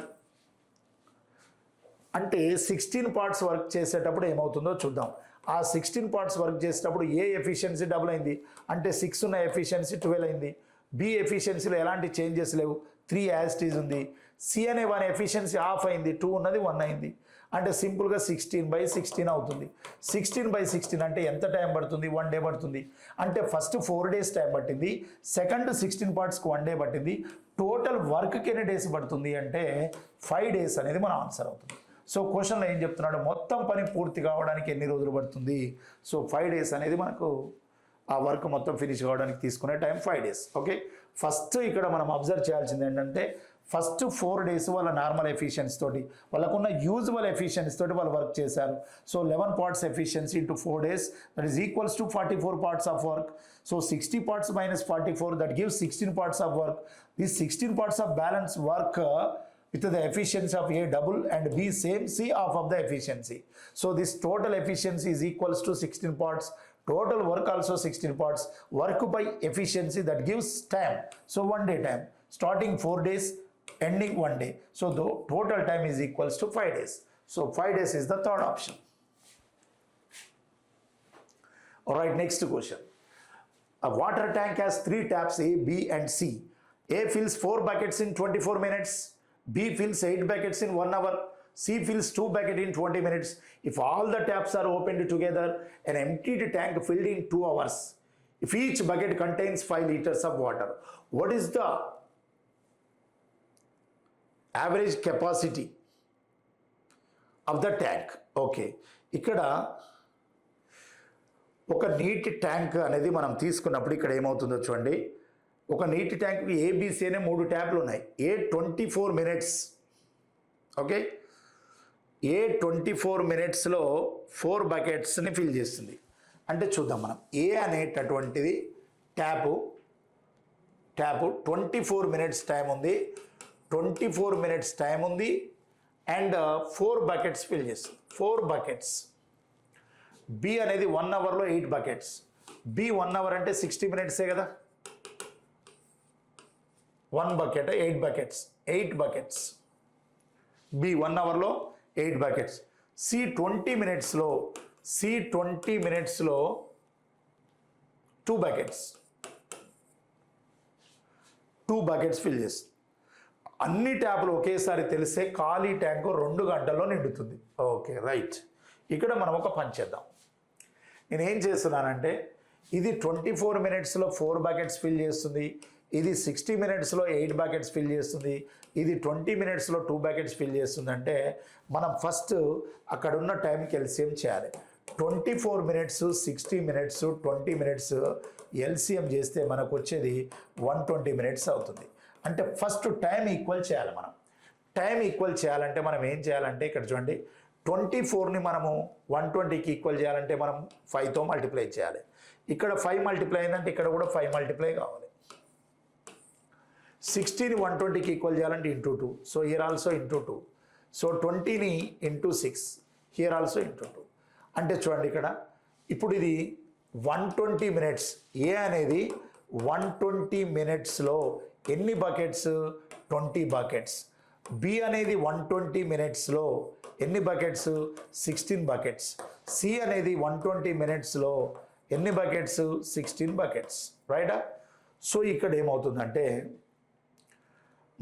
Speaker 1: అంటే 16 parts వర్క్ చేసేటప్పుడు ఏమవుతుందో చూద్దాం. ఆ 16 parts వర్క్ చేసేటప్పుడు ఏ ఎఫిషియన్సీ డబుల్ అయింది అంటే 6 ఉన్న ఎఫిషియన్సీ 12 అయింది. బి ఎఫిషియన్సీలో ఎలాంటి చేంజెస్ లేవు, 3 యాజ్ ఇట్ ఈజ్ ఉంది. సి అనే 1 ఎఫిషియన్సీ ఆఫ్ అయింది, 2 ఉన్నది 1 అయింది. అంటే సింపుల్గా 16/16 అవుతుంది. 16/16 అంటే ఎంత టైం పడుతుంది? 1 డే పడుతుంది. అంటే ఫస్ట్ 4 days టైం పట్టింది, సెకండ్ 16 partsకి 1 day పట్టింది. టోటల్ వర్క్కి ఎన్ని డేస్ పడుతుంది అంటే 5 days అనేది మన ఆన్సర్ అవుతుంది. సో క్వశ్చన్లో ఏం చెప్తున్నాడు? మొత్తం పని పూర్తి కావడానికి ఎన్ని రోజులు పడుతుంది? సో 5 days అనేది మనకు ఆ వర్క్ మొత్తం ఫినిష్ కావడానికి తీసుకునే టైం 5 days. ఓకే, ఫస్ట్ ఇక్కడ మనం అబ్జర్వ్ చేయాల్సింది ఏంటంటే ఫస్ట్ 4 days వాళ్ళ నార్మల్ ఎఫిషియన్సీ తోటి, వాళ్ళకున్న యూజువల్ ఎఫిషియన్సీ తోటి వాళ్ళు వర్క్ చేశారు. So 11 parts efficiency into 4 days, that is equals to 44 parts of work. So 60 parts minus 44, that gives 16 parts of work. This 16 parts of balance work with the efficiency of A double and B same, C half of the efficiency. So this total efficiency is equals to 16 parts. Total work also 16 parts. Work by efficiency, that gives time. So 1 day time. Starting 4 days, ending 1 day. So the total time is equals to 5 days. So 5 days is the third option. Alright, next question. A water tank has 3 taps A, B and C. A fills 4 buckets in 24 minutes. B fills 8 buckets in 1 hour. C fills 2 buckets in 20 minutes. If all the taps are opened together, an emptied tank filled in 2 hours. If each bucket contains 5 liters of water, what is the average capacity of the tank? Okay, ఇక్కడ ఒక నీటి tank అనేది మనం తీసుకున్నప్పుడు ఇక్కడ ఏమవుతుందో చూడండి. ఒక నీటి ట్యాంక్కి ఏబీసీ అనే 3 ట్యాప్లు ఉన్నాయి. ఏ 24 minutes, ఓకే, ఏ 24 minutesలో 4 bucketsని ఫిల్ చేస్తుంది. అంటే చూద్దాం మనం. ఏ అనేటటువంటిది ట్యాపు 24 minutes టైం ఉంది, 24 minutes టైం ఉంది అండ్ 4 buckets ఫిల్ చేస్తుంది. 4 buckets. బి అనేది 1 hourలో 8 buckets. బి 1 hour అంటే 60 minutes కదా. 1 bucket 8 buckets, 8 buckets. B 1 hourలో 8 buckets. C 20 minutesలో 2 buckets. 2 buckets fill చేస్తుంది. అన్ని ట్యాపులు ఒకేసారి తెలిస్తే ఖాళీ ట్యాంకు 2 గంటల్లో నిండుతుంది. Okay, right. ఇక్కడ మనం ఒక పని చేద్దాం. నేను ఏం చేస్తున్నానంటే ఇది 24 minutesలో 4 buckets ఫిల్ చేస్తుంది, ఇది 60 minutesలో 8 buckets ఫిల్ చేస్తుంది, ఇది 20 minutesలో 2 buckets ఫిల్ చేస్తుంది. అంటే మనం ఫస్ట్ అక్కడ ఉన్న టైంకి ఎల్సిఎం చేయాలి. 24 minutes, 60 minutes, 20 minutes ఎల్సిఎం చేస్తే మనకు వచ్చేది 120 minutes అవుతుంది. అంటే ఫస్ట్ టైం ఈక్వల్ చేయాలి. మనం టైం ఈక్వల్ చేయాలంటే మనం ఏం చేయాలంటే ఇక్కడ చూడండి, 24ని మనము 120కి ఈక్వల్ చేయాలంటే మనం 5తో మల్టిప్లై చేయాలి. ఇక్కడ 5 మల్టిప్లై అయిందంటే ఇక్కడ కూడా 5 మల్టిప్లై కావాలి. 60ని 120కి ఈక్వల్ చేయాలంటే into 2. So here also into 2. So 20ని ఇంటూ 6, హియర్ ఆల్సో ఇంటూ 2. అంటే చూడండి ఇక్కడ ఇప్పుడు ఇది 120 minutes. ఏ అనేది 120 minutesలో ఎన్ని బకెట్స్? 20 buckets. బి అనేది 120 minutesలో ఎన్ని బకెట్స్? 16 buckets. సి అనేది 120 minutesలో ఎన్ని బకెట్స్? 16 buckets. రైటా? సో ఇక్కడ ఏమవుతుందంటే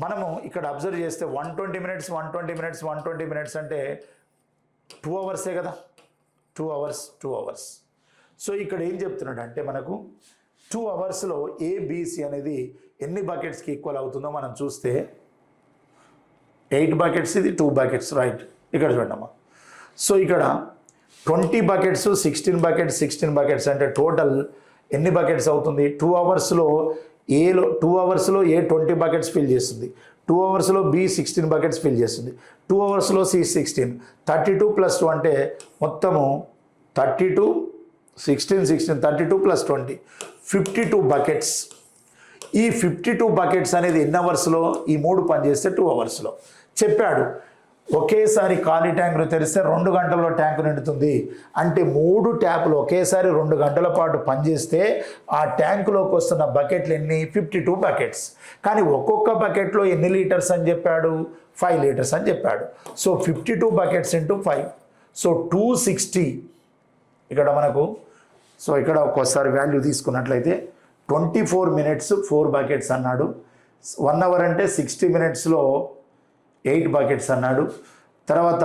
Speaker 1: మనము ఇక్కడ అబ్జర్వ్ చేస్తే 120 minutes, 120 minutes, 120 minutes అంటే 2 hours కదా. 2 hours. సో ఇక్కడ ఏం చెప్తున్నాడు అంటే మనకు 2 hoursలో ఏబిసి అనేది ఎన్ని బకెట్స్కి ఈక్వల్ అవుతుందో మనం చూస్తే 8 buckets, ఇది 2 buckets, రైట్. ఇక్కడ చూడమ్మా. సో ఇక్కడ 20 buckets, 16 buckets, 16 buckets అంటే టోటల్ ఎన్ని బకెట్స్ అవుతుంది? 2 hoursలో ఏలో 2 hoursలో ఏ 20 buckets ఫిల్ చేస్తుంది, 2 hoursలో బి 16 buckets ఫిల్ చేస్తుంది, 2 hoursలో సి 16. 32 + 2 అంటే మొత్తము 32, 16, 32 + 20, 52 buckets. ఈ 52 buckets అనేది ఎన్ని అవర్స్లో? ఈ 3 పని చేస్తే 2 hoursలో చెప్పాడు. ఒకేసారి ఖాళీ ట్యాంకులు తెరిస్తే 2 గంటల్లో ట్యాంకు నిండుతుంది. అంటే 3 ట్యాపులు ఒకేసారి 2 గంటల పాటు పనిచేస్తే ఆ ట్యాంకులోకి వస్తున్న బకెట్లు ఎన్ని? 52 buckets. కానీ ఒక్కొక్క బకెట్లో ఎన్ని లీటర్స్ అని చెప్పాడు? 5 liters అని చెప్పాడు. So 52 buckets × 5, so 260. ఇక్కడ మనకు సో ఇక్కడ ఒక్కోసారి వాల్యూ తీసుకున్నట్లయితే 24 minutes 4 buckets అన్నాడు. 1 hour అంటే 60 minutesలో 8 buckets అన్నాడు. తర్వాత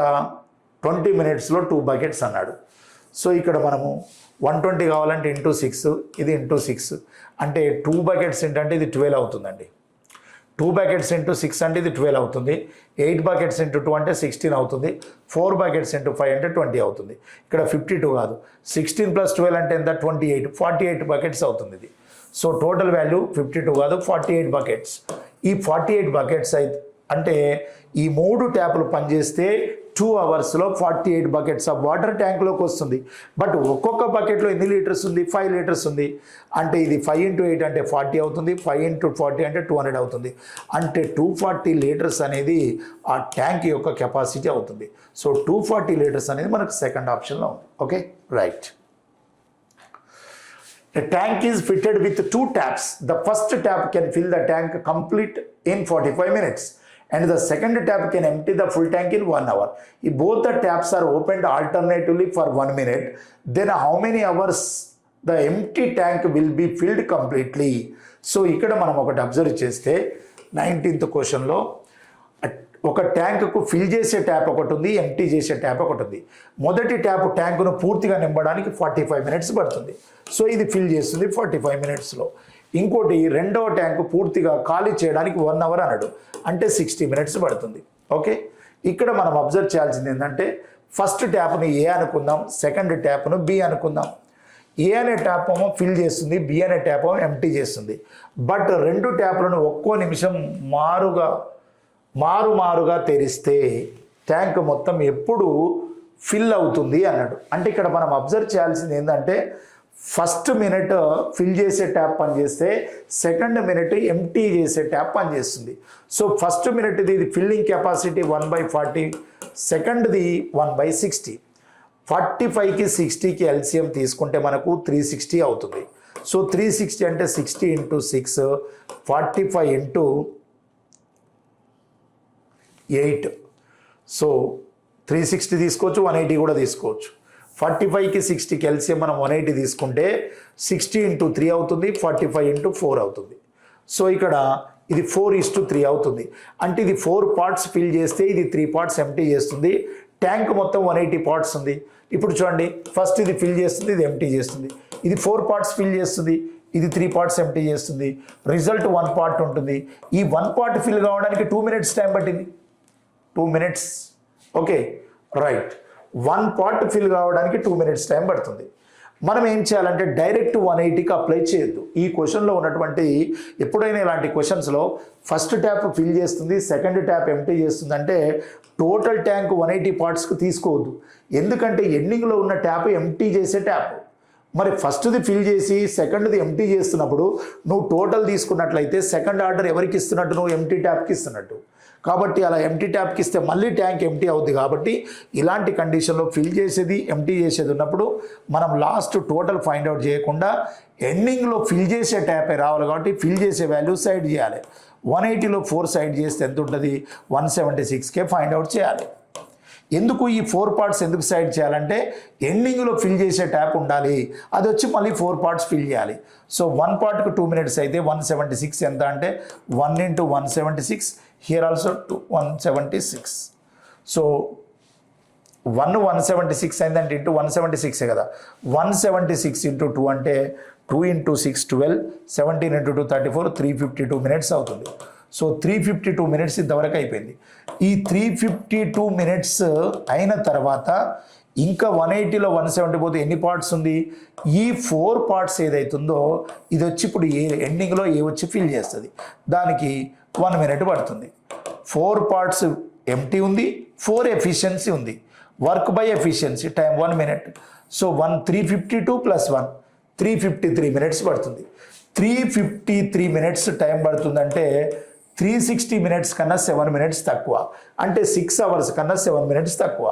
Speaker 1: 20 minutesలో 2 buckets అన్నాడు. సో ఇక్కడ మనము 120 కావాలంటే ఇంటూ 6, ఇది ఇంటూ 6 అంటే 2 buckets ఏంటంటే ఇది 12 అవుతుందండి. 2 buckets ఇంటూ 6 అంటే ఇది 12 అవుతుంది. 8 buckets ఇంటూ 2 అంటే 16 అవుతుంది. 4 buckets ఇంటూ 5 అంటే 20 అవుతుంది. ఇక్కడ 52 కాదు, 16 + 12 అంటే ఎంత 28, 48 buckets అవుతుంది ఇది. సో టోటల్ వాల్యూ 52 కాదు 48 buckets. ఈ 48 buckets అంటే ఈ 3 ట్యాపులు పనిచేస్తే 2 అవర్స్లో 48 buckets ఆఫ్ వాటర్ ట్యాంక్లోకి వస్తుంది. బట్ ఒక్కొక్క బకెట్లో ఎన్ని లీటర్స్ ఉంది, 5 లీటర్స్ ఉంది. అంటే ఇది 5 × 8 అంటే 40 అవుతుంది, 5 × 40 అంటే 200 అవుతుంది. అంటే 240 లీటర్స్ అనేది ఆ ట్యాంక్ యొక్క కెపాసిటీ అవుతుంది. సో 240 లీటర్స్ అనేది మనకు సెకండ్ ఆప్షన్లో ఉంది. Okay, right. A tank is fitted with 2 taps. The first tap can fill the tank complete in 45 minutes. And the second tap can empty the full tank in 1 hour. If both the taps are opened alternatively for 1 minute, then how many hours the empty tank will be filled completely? So ఇక్కడ మనం ఒకటి observe చేస్తే 19th క్వశ్చన్లో ఒక ట్యాంకుకు fill చేసే tap ఒకటి ఉంది, empty చేసే ట్యాప్ ఒకటి ఉంది. మొదటి ట్యాప్ ట్యాంకును పూర్తిగా నింపడానికి 45 minutes పడుతుంది. సో ఇది ఫిల్ చేస్తుంది 45 minutesలో. ఇంకోటి రెండవ ట్యాంకు పూర్తిగా ఖాళీ చేయడానికి 1 hour అన్నాడు, అంటే 60 minutes పడుతుంది. ఓకే, ఇక్కడ మనం అబ్జర్వ్ చేయాల్సింది ఏంటంటే ఫస్ట్ ట్యాప్ని ఏ అనుకుందాం, సెకండ్ ట్యాప్ను బి అనుకుందాం. ఏ అనే ట్యాప్ ఏమో ఫిల్ చేస్తుంది, బి అనే ట్యాప్ ఏమో ఎంటీ చేస్తుంది. బట్ రెండు ట్యాప్లను ఒక్కో నిమిషం మారుగా తెరిస్తే ట్యాంక్ మొత్తం ఎప్పుడు ఫిల్ అవుతుంది అన్నాడు. అంటే ఇక్కడ మనం అబ్జర్వ్ చేయాల్సింది ఏంటంటే ఫస్ట్ మినిట్ ఫిల్ చేసే ట్యాప్ పనిచేస్తే సెకండ్ మినిట్ ఎంటీ చేసే ట్యాప్ పనిచేస్తుంది. సో ఫస్ట్ మినిట్ది ఇది ఫిల్లింగ్ కెపాసిటీ 1/40, సెకండ్ది 1/60. 45కి 60కి ఎల్సిఎం తీసుకుంటే మనకు 360 అవుతుంది. సో 360 అంటే 60 × 6, 45 × 8. సో 360 తీసుకోవచ్చు, 180 కూడా తీసుకోవచ్చు. 45కి 60కి ఎల్సిఎం మనం 180 తీసుకుంటే 60 × 3 అవుతుంది, 45 × 4 అవుతుంది. సో ఇక్కడ ఇది 4:3 అవుతుంది. అంటే ఇది 4 parts ఫిల్ చేస్తే ఇది 3 parts ఎంటీ చేస్తుంది. ట్యాంక్ మొత్తం 180 parts ఉంది. ఇప్పుడు చూడండి, ఫస్ట్ ఇది ఫిల్ చేస్తుంది, ఇది ఎంటీ చేస్తుంది. ఇది 4 parts ఫిల్ చేస్తుంది, ఇది 3 parts ఎంటీ చేస్తుంది. రిజల్ట్ 1 part ఉంటుంది. ఈ 1 part ఫిల్ కావడానికి 2 minutes టైం పట్టింది. 2 minutes. Okay, right. 1 part fill కావడానికి 2 minutes టైం పడుతుంది. మనం ఏం చేయాలంటే డైరెక్ట్ 180కి అప్లై చేయొద్దు. ఈ క్వశ్చన్లో ఉన్నటువంటి ఎప్పుడైనా ఇలాంటి క్వశ్చన్స్లో ఫస్ట్ ట్యాప్ ఫిల్ చేస్తుంది, సెకండ్ ట్యాప్ ఎంటీ చేస్తుంది అంటే టోటల్ ట్యాంక్ 180 partsకి తీసుకోవద్దు. ఎందుకంటే ఎండింగ్లో ఉన్న ట్యాప్ ఎంటీ చేసే ట్యాప్. మరి ఫస్ట్ది ఫిల్ చేసి సెకండ్ది ఎంటీ చేస్తున్నప్పుడు నువ్వు టోటల్ తీసుకున్నట్లయితే సెకండ్ ఆర్డర్ ఎవరికి ఇస్తున్నట్టు, నువ్వు ఎంటీ ట్యాప్కి ఇస్తున్నట్టు. కాబట్టి అలా ఎంటీ ట్యాప్కి ఇస్తే మళ్ళీ ట్యాంక్ ఎంటీ అవుద్ది. కాబట్టి ఇలాంటి కండిషన్లో ఫిల్ చేసేది ఎంటీ చేసేది ఉన్నప్పుడు మనం లాస్ట్ టోటల్ ఫైండ్ అవుట్ చేయకుండా ఎండింగ్లో ఫిల్ చేసే ట్యాపే రావాలి. కాబట్టి ఫిల్ చేసే వాల్యూ సైడ్ చేయాలి. 180లో 4 సైడ్ చేస్తే ఎంత ఉంటుంది, 176కే ఫైండ్ అవుట్ చేయాలి. ఎందుకు ఈ 4 parts ఎందుకు సైడ్ చేయాలంటే ఎండింగ్లో ఫిల్ చేసే ట్యాప్ ఉండాలి, అది వచ్చి మళ్ళీ 4 parts ఫిల్ చేయాలి. సో 1 partకు 2 minutes అయితే 176 ఎంత అంటే 1 × 176, హియర్ ఆల్సో 176. సో 176 అయిందంటే ఇంటూ 176 కదా, 176 × 2 అంటే 2 × 6 12, 17 × 2 34, 352 minutes అవుతుంది. సో 352 minutes ఇంతవరకు అయిపోయింది. ఈ 352 minutes అయిన తర్వాత ఇంకా 180లో 170 పోతే ఎన్ని పార్ట్స్ ఉంది, ఈ 4 parts ఏదైతుందో ఇది వచ్చి ఇప్పుడు ఎండింగ్లో ఏ వచ్చి ఫిల్ చేస్తుంది. దానికి 1 minute పడుతుంది. 4 parts ఎంటీ ఉంది, 4 ఎఫిషియన్సీ ఉంది. Work by efficiency time 1 minute. So 352 + 1 353 minutes పడుతుంది. 353 minutes టైం పడుతుందంటే 360 minutes కన్నా 7 minutes తక్కువ. అంటే 6 hours కన్నా 7 minutes తక్కువ.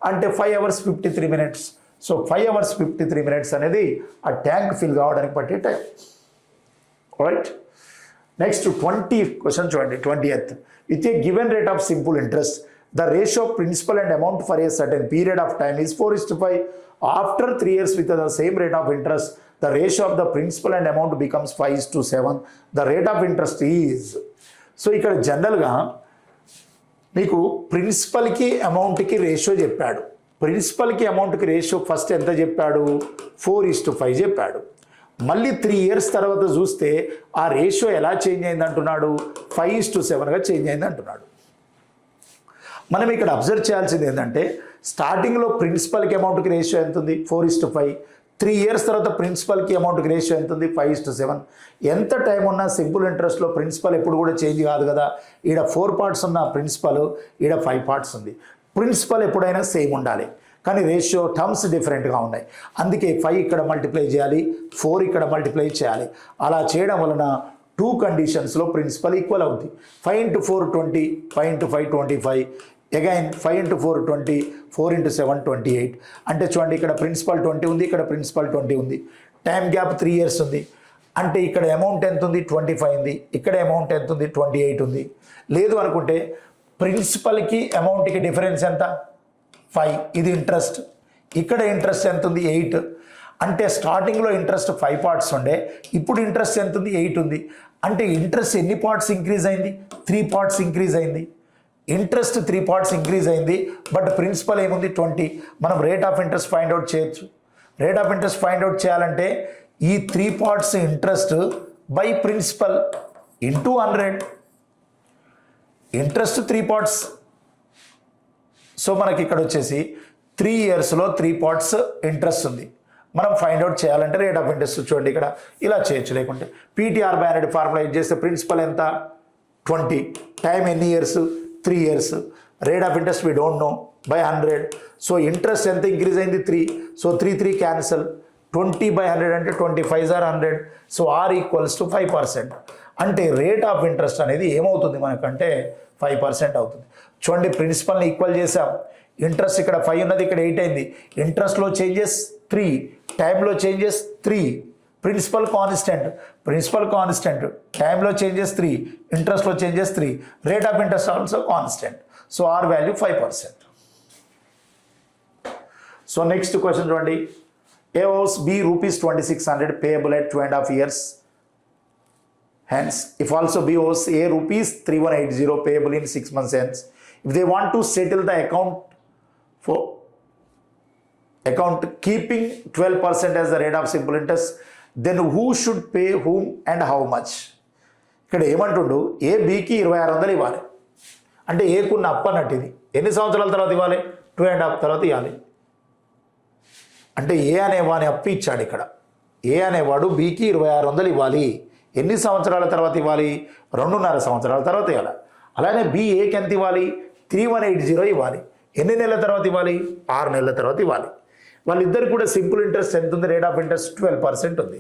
Speaker 1: అంటే 5 hours 53 minutes. So 5 hours 53 minutes అనేది ఆ ట్యాంక్ ఫిల్ కావడానికి పట్టే టైం. రైట్. నెక్స్ట్ 20 క్వశ్చన్ చూడండి. 20th. With a given rate of simple interest the ratio of principal and amount for a certain period of time is 4:5. After 3 years with the same rate of interest, the ratio of the principal and amount becomes 5:7. The rate of interest is. So ఇక్కడ జనరల్గా మీకు ప్రిన్సిపల్కి అమౌంట్కి ratio చెప్పాడు. ప్రిన్సిపల్కి అమౌంట్కి ratio first ఎంత చెప్పాడు, 4:5 చెప్పాడు. మళ్ళీ 3 years తర్వాత చూస్తే ఆ రేషియో ఎలా చేంజ్ అయింది అంటున్నాడు, 5:7గా చేంజ్ అయింది అంటున్నాడు. మనం ఇక్కడ అబ్జర్వ్ చేయాల్సింది ఏంటంటే స్టార్టింగ్లో ప్రిన్సిపల్కి అమౌంట్కి రేషియో ఎంత ఉంది, 4:5. 3 years తర్వాత ప్రిన్సిపల్కి అమౌంట్కి రేషియో ఎంత ఉంది, 5:7. ఎంత టైం ఉన్నా సింపుల్ ఇంట్రెస్ట్లో ప్రిన్సిపల్ ఎప్పుడు కూడా చేంజ్ కాదు కదా. ఈడ 4 parts ఉన్న ప్రిన్సిపల్, ఈడ 5 parts ఉంది. ప్రిన్సిపల్ ఎప్పుడైనా సేమ్ ఉండాలి, కానీ రేషియో టర్మ్స్ డిఫరెంట్గా ఉన్నాయి. అందుకే 5 ఇక్కడ మల్టిప్లై చేయాలి, 4 ఇక్కడ మల్టిప్లై చేయాలి. అలా చేయడం వలన 2 కండిషన్స్లో ప్రిన్సిపల్ ఈక్వల్ అవుతుంది. 5 into 4 20, 5 into 5 25, again 5 into 4 20, 4 into 7 28. అంటే చూడండి ఇక్కడ ప్రిన్సిపల్ 20 ఉంది, ఇక్కడ ప్రిన్సిపల్ 20 ఉంది. టైం గ్యాప్ 3 years ఉంది. అంటే ఇక్కడ అమౌంట్ ఎంత ఉంది, 25 ఉంది. ఇక్కడ అమౌంట్ ఎంత ఉంది, 28 ఉంది. లేదు అనుకుంటే ప్రిన్సిపల్కి అమౌంట్కి డిఫరెన్స్ ఎంత, 5. ఇది ఇంట్రెస్ట్. ఇక్కడ ఇంట్రెస్ట్ ఎంత ఉంది, 8. అంటే స్టార్టింగ్లో ఇంట్రెస్ట్ 5 parts ఉండే, ఇప్పుడు ఇంట్రెస్ట్ ఎంత ఉంది, 8 ఉంది. అంటే ఇంట్రెస్ట్ ఎన్ని parts ఇంక్రీజ్ అయింది, 3 parts ఇంక్రీజ్ అయింది. ఇంట్రెస్ట్ 3 parts ఇంక్రీజ్ అయింది, బట్ ప్రిన్సిపల్ ఏముంది, 20. మనం rate of interest find out చేయొచ్చు. Rate of interest find out చేయాలంటే ఈ 3 parts interest by principal into 100. Interest 3 parts. So మనకి ఇక్కడ వచ్చేసి 3 yearsలో 3 parts ఇంట్రెస్ట్ ఉంది. మనం ఫైండ్ అవుట్ చేయాలంటే రేట్ ఆఫ్ ఇంట్రెస్ట్ చూడండి ఇక్కడ ఇలా చేయొచ్చు. లేకుంటే PTR/100 ఫార్ములా యూజ్ చేస్తే ప్రిన్సిపల్ ఎంత, 20. టైం ఎన్ని years, 3 years. Rate of interest we don't know, by 100. So interest ఎంత ఇంక్రీజ్ అయింది, 3. So 3 cancel. 20/100 అంటే 25 are 100. So R equals to 5%. అంటే రేట్ ఆఫ్ ఇంట్రెస్ట్ అనేది ఏమవుతుంది మనకంటే 5% అవుతుంది. చూడండి ప్రిన్సిపల్ని ఈక్వల్ చేసాం. ఇంట్రెస్ట్ ఇక్కడ 5 ఉన్నది, ఇక్కడ 8 అయింది. ఇంట్రెస్ట్లో చేంజెస్ 3, టైంలో చేంజెస్ 3. ప్రిన్సిపల్ కాన్స్టెంట్, టైంలో చేంజెస్ 3, ఇంట్రెస్ట్లో changes 3. Rate of interest also constant. So R value 5%. So next question చూడండి. A owes B rupees 2600 payable at 2.5 years. Hence, if also B owes A rupees 3180 payable in 6 months hence. If they want to settle the account keeping 12% as the rate of simple interest, then who should pay whom and how much? ఇక్కడ ఏమంటుండు, ఏ బీకి 2600 ఇవ్వాలి. అంటే ఏకున్న అప్పు అన్నట్టు. ఇది ఎన్ని సంవత్సరాల తర్వాత ఇవ్వాలి, 2.5 తర్వాత ఇవ్వాలి. అంటే ఏ అనేవాని అప్పు ఇచ్చాడు ఇక్కడ. ఏ అనేవాడు బీకి 2600 ఇవ్వాలి. ఎన్ని సంవత్సరాల తర్వాత ఇవ్వాలి, 2.5 సంవత్సరాల తర్వాత ఇవ్వాలి. అలానే బి ఏకి ఎంత ఇవ్వాలి, 3180 ఇవ్వాలి. ఎన్ని నెలల తర్వాత ఇవ్వాలి, 6 నెలల తర్వాత ఇవ్వాలి. వాళ్ళిద్దరు కూడా సింపుల్ ఇంట్రెస్ట్ ఎంత ఉంది, రేట్ ఆఫ్ ఇంట్రెస్ట్ 12% ఉంది.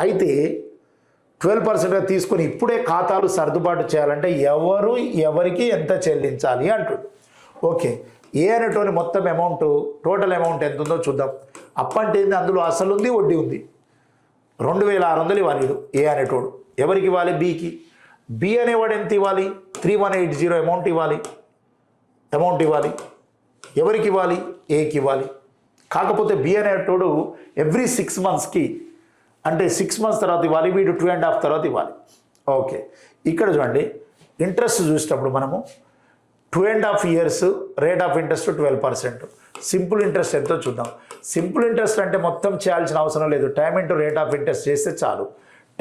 Speaker 1: అయితే 12%గా తీసుకొని ఇప్పుడే ఖాతాలు సర్దుబాటు చేయాలంటే ఎవరికి ఎంత చెల్లించాలి అంటుంది. ఓకే, ఏ అనేటోని మొత్తం అమౌంట్, టోటల్ అమౌంట్ ఎంత ఉందో చూద్దాం. అప్పు అంటే ఏంది, అందులో అసలు ఉంది, వడ్డీ ఉంది. 2600 ఇవ్వాలి ఏ అనేటోడు. ఎవరికి ఇవ్వాలి, బీకి. బి అనేవాడు ఎంత ఇవ్వాలి, 3180 అమౌంట్ ఇవ్వాలి. ఎవరికి ఇవ్వాలి, ఏకి ఇవ్వాలి. కాకపోతే బి అనేటోడు ఎవ్రీ 6 monthsకి, అంటే 6 months తర్వాత ఇవ్వాలి, వీడు 2.5 తర్వాత ఇవ్వాలి. ఓకే, ఇక్కడ చూడండి ఇంట్రెస్ట్ చూసేటప్పుడు మనము 2.5 years rate of interest 12%. Simple interest ఎంతో చూద్దాం. సింపుల్ ఇంట్రెస్ట్ అంటే మొత్తం చేయాల్సిన అవసరం లేదు, time into rate of interest చేస్తే చాలు.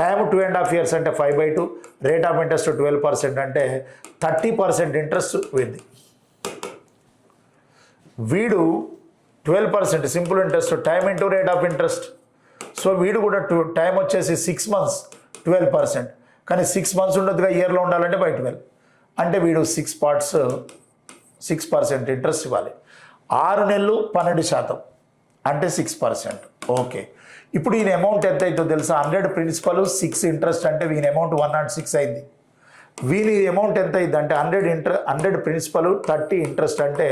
Speaker 1: టైం 2.5 years అంటే 5/2, రేట్ ఆఫ్ ఇంట్రెస్ట్ 12% అంటే 30% ఇంట్రెస్ట్ ఉంది. వీడు 12% simple interest, time into rate of interest. So వీడు కూడా టైం వచ్చేసి 6 months 12%. కానీ 6 months ఉండదుగా, ఇయర్లో ఉండాలంటే బై 12. అంటే వీడు 6% ఇంట్రెస్ట్ ఇవ్వాలి. 6 నెలలు 12% అంటే 6%. ఓకే, ఇప్పుడు ఈయన అమౌంట్ ఎంత అవుతుందో తెలుసా, 100 ప్రిన్సిపల్ 6 ఇంట్రెస్ట్ అంటే వీని అమౌంట్ 106 అయింది. వీని అమౌంట్ ఎంత అయింది అంటే 100 ప్రిన్సిపల్ 30 ఇంట్రెస్ట్ అంటే